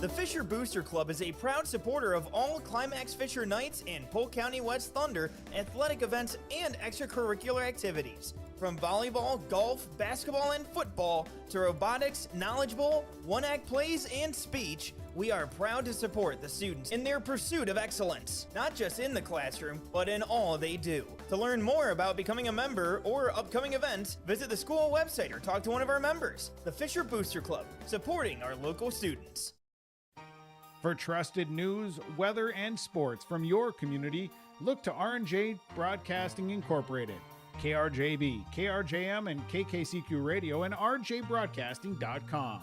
The Fisher Booster Club is a proud supporter of all Climax-Fisher Knights and Polk County West Thunder athletic events and extracurricular activities. From volleyball, golf, basketball, and football to robotics, knowledge bowl, one-act plays, and speech, we are proud to support the students in their pursuit of excellence, not just in the classroom, but in all they do. To learn more about becoming a member or upcoming events, visit the school website or talk to one of our members. The Fisher Booster Club, supporting our local students. For trusted news, weather, and sports from your community, look to R&J Broadcasting Incorporated, KRJB, KRJM, and KKCQ Radio, and rjbroadcasting.com.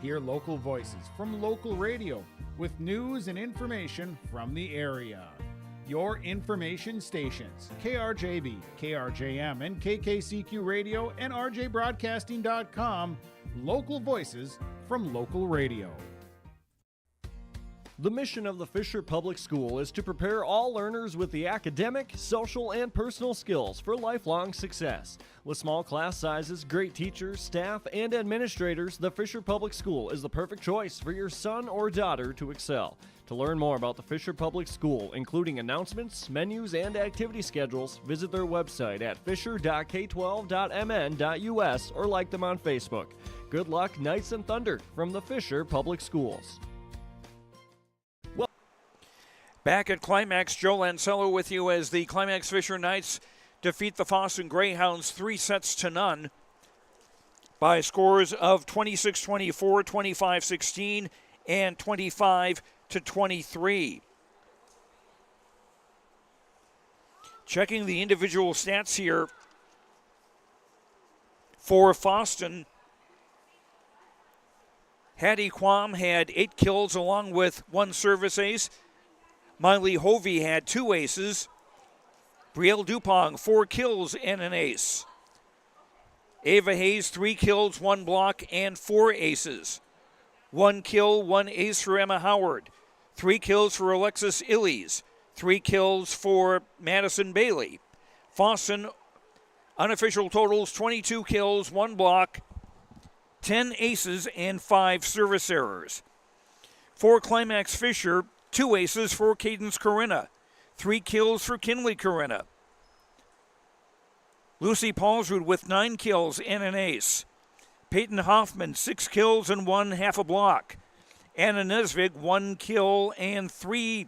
Hear local voices from local radio with news and information from the area. Your information stations, KRJB, KRJM, and KKCQ Radio, and rjbroadcasting.com. Local voices from local radio. The mission of the Fisher Public School is to prepare all learners with the academic, social, and personal skills for lifelong success. With small class sizes, great teachers, staff, and administrators, the Fisher Public School is the perfect choice for your son or daughter to excel. To learn more about the Fisher Public School, including announcements, menus, and activity schedules, visit their website at fisher.k12.mn.us or like them on Facebook. Good luck, Knights and Thunder, from the Fisher Public Schools. Back at Climax, Joe Lancello with you as the Climax-Fisher Knights defeat the Fosston Greyhounds 3-0 by scores of 26-24, 25-16, and 25-23. Checking the individual stats here for Fosston, Hattie Quam had 8 kills along with 1 service ace. Miley Hovey had 2 aces. Brielle Dupong, 4 kills and an ace. Ava Hayes, 3 kills, 1 block, and 4 aces. 1 kill, 1 ace for Emma Howard. 3 kills for Alexis Illies. 3 kills for Madison Bailey. Fosston, unofficial totals, 22 kills, 1 block, 10 aces, and 5 service errors. For Climax-Fisher, 2 aces for Cadence Corinna. 3 kills for Kinley Corinna. Lucy Paulsrud with 9 kills and an ace. Peyton Hoffman, 6 kills and 1 half a block. Anna Nesvig, 1 kill and 3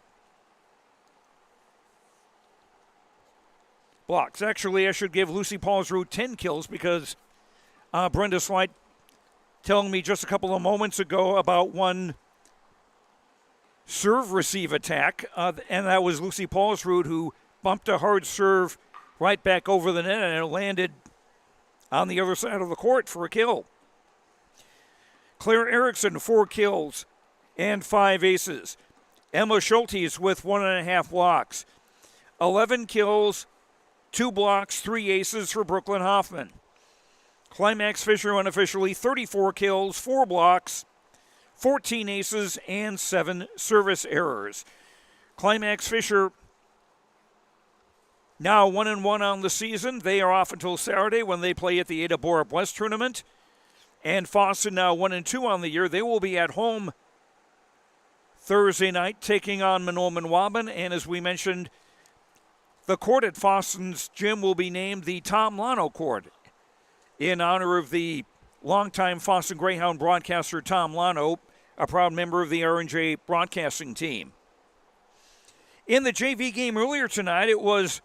blocks. Actually, I should give Lucy Paulsrud 10 kills because Brenda Slight telling me just a couple of moments ago about 1 serve-receive attack, and that was Lucy Paulsrud who bumped a hard serve right back over the net, and it landed on the other side of the court for a kill. Claire Erickson, 4 kills and 5 aces. Emma Schultes with 1.5 blocks. 11 kills, 2 blocks, 3 aces for Brooklyn Hoffman. Climax-Fisher unofficially 34 kills, 4 blocks, 14 aces, and 7 service errors. Climax-Fisher now 1-1 on the season. They are off until Saturday when they play at the Ada Borup West Tournament. And Fosston now 1-2 on the year. They will be at home Thursday night taking on Manawmin Waban. And as we mentioned, the court at Fosston's gym will be named the Tom Lano Court in honor of the longtime Fosston Greyhound broadcaster Tom Lano, a proud member of the R&J broadcasting team. In the JV game earlier tonight, it was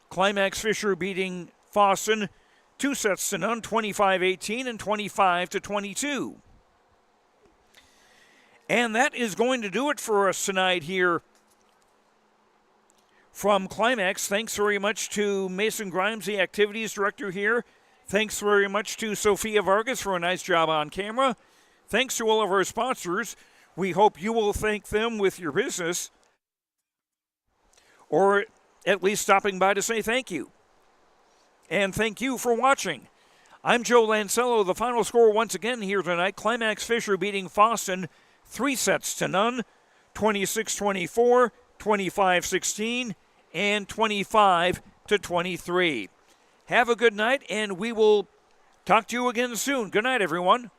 Climax-Fisher beating Fosston 2-0, 25-18 and 25-22. And that is going to do it for us tonight here from Climax. Thanks very much to Mason Grimes, the activities director here. Thanks very much to Sophia Vargas for a nice job on camera. Thanks to all of our sponsors. We hope you will thank them with your business, or at least stopping by to say thank you. And thank you for watching. I'm Joe Lancello. The final score once again here tonight, Climax-Fisher beating Fosston 3-0, 26-24, 25-16, and 25-23. Have a good night, and we will talk to you again soon. Good night, everyone.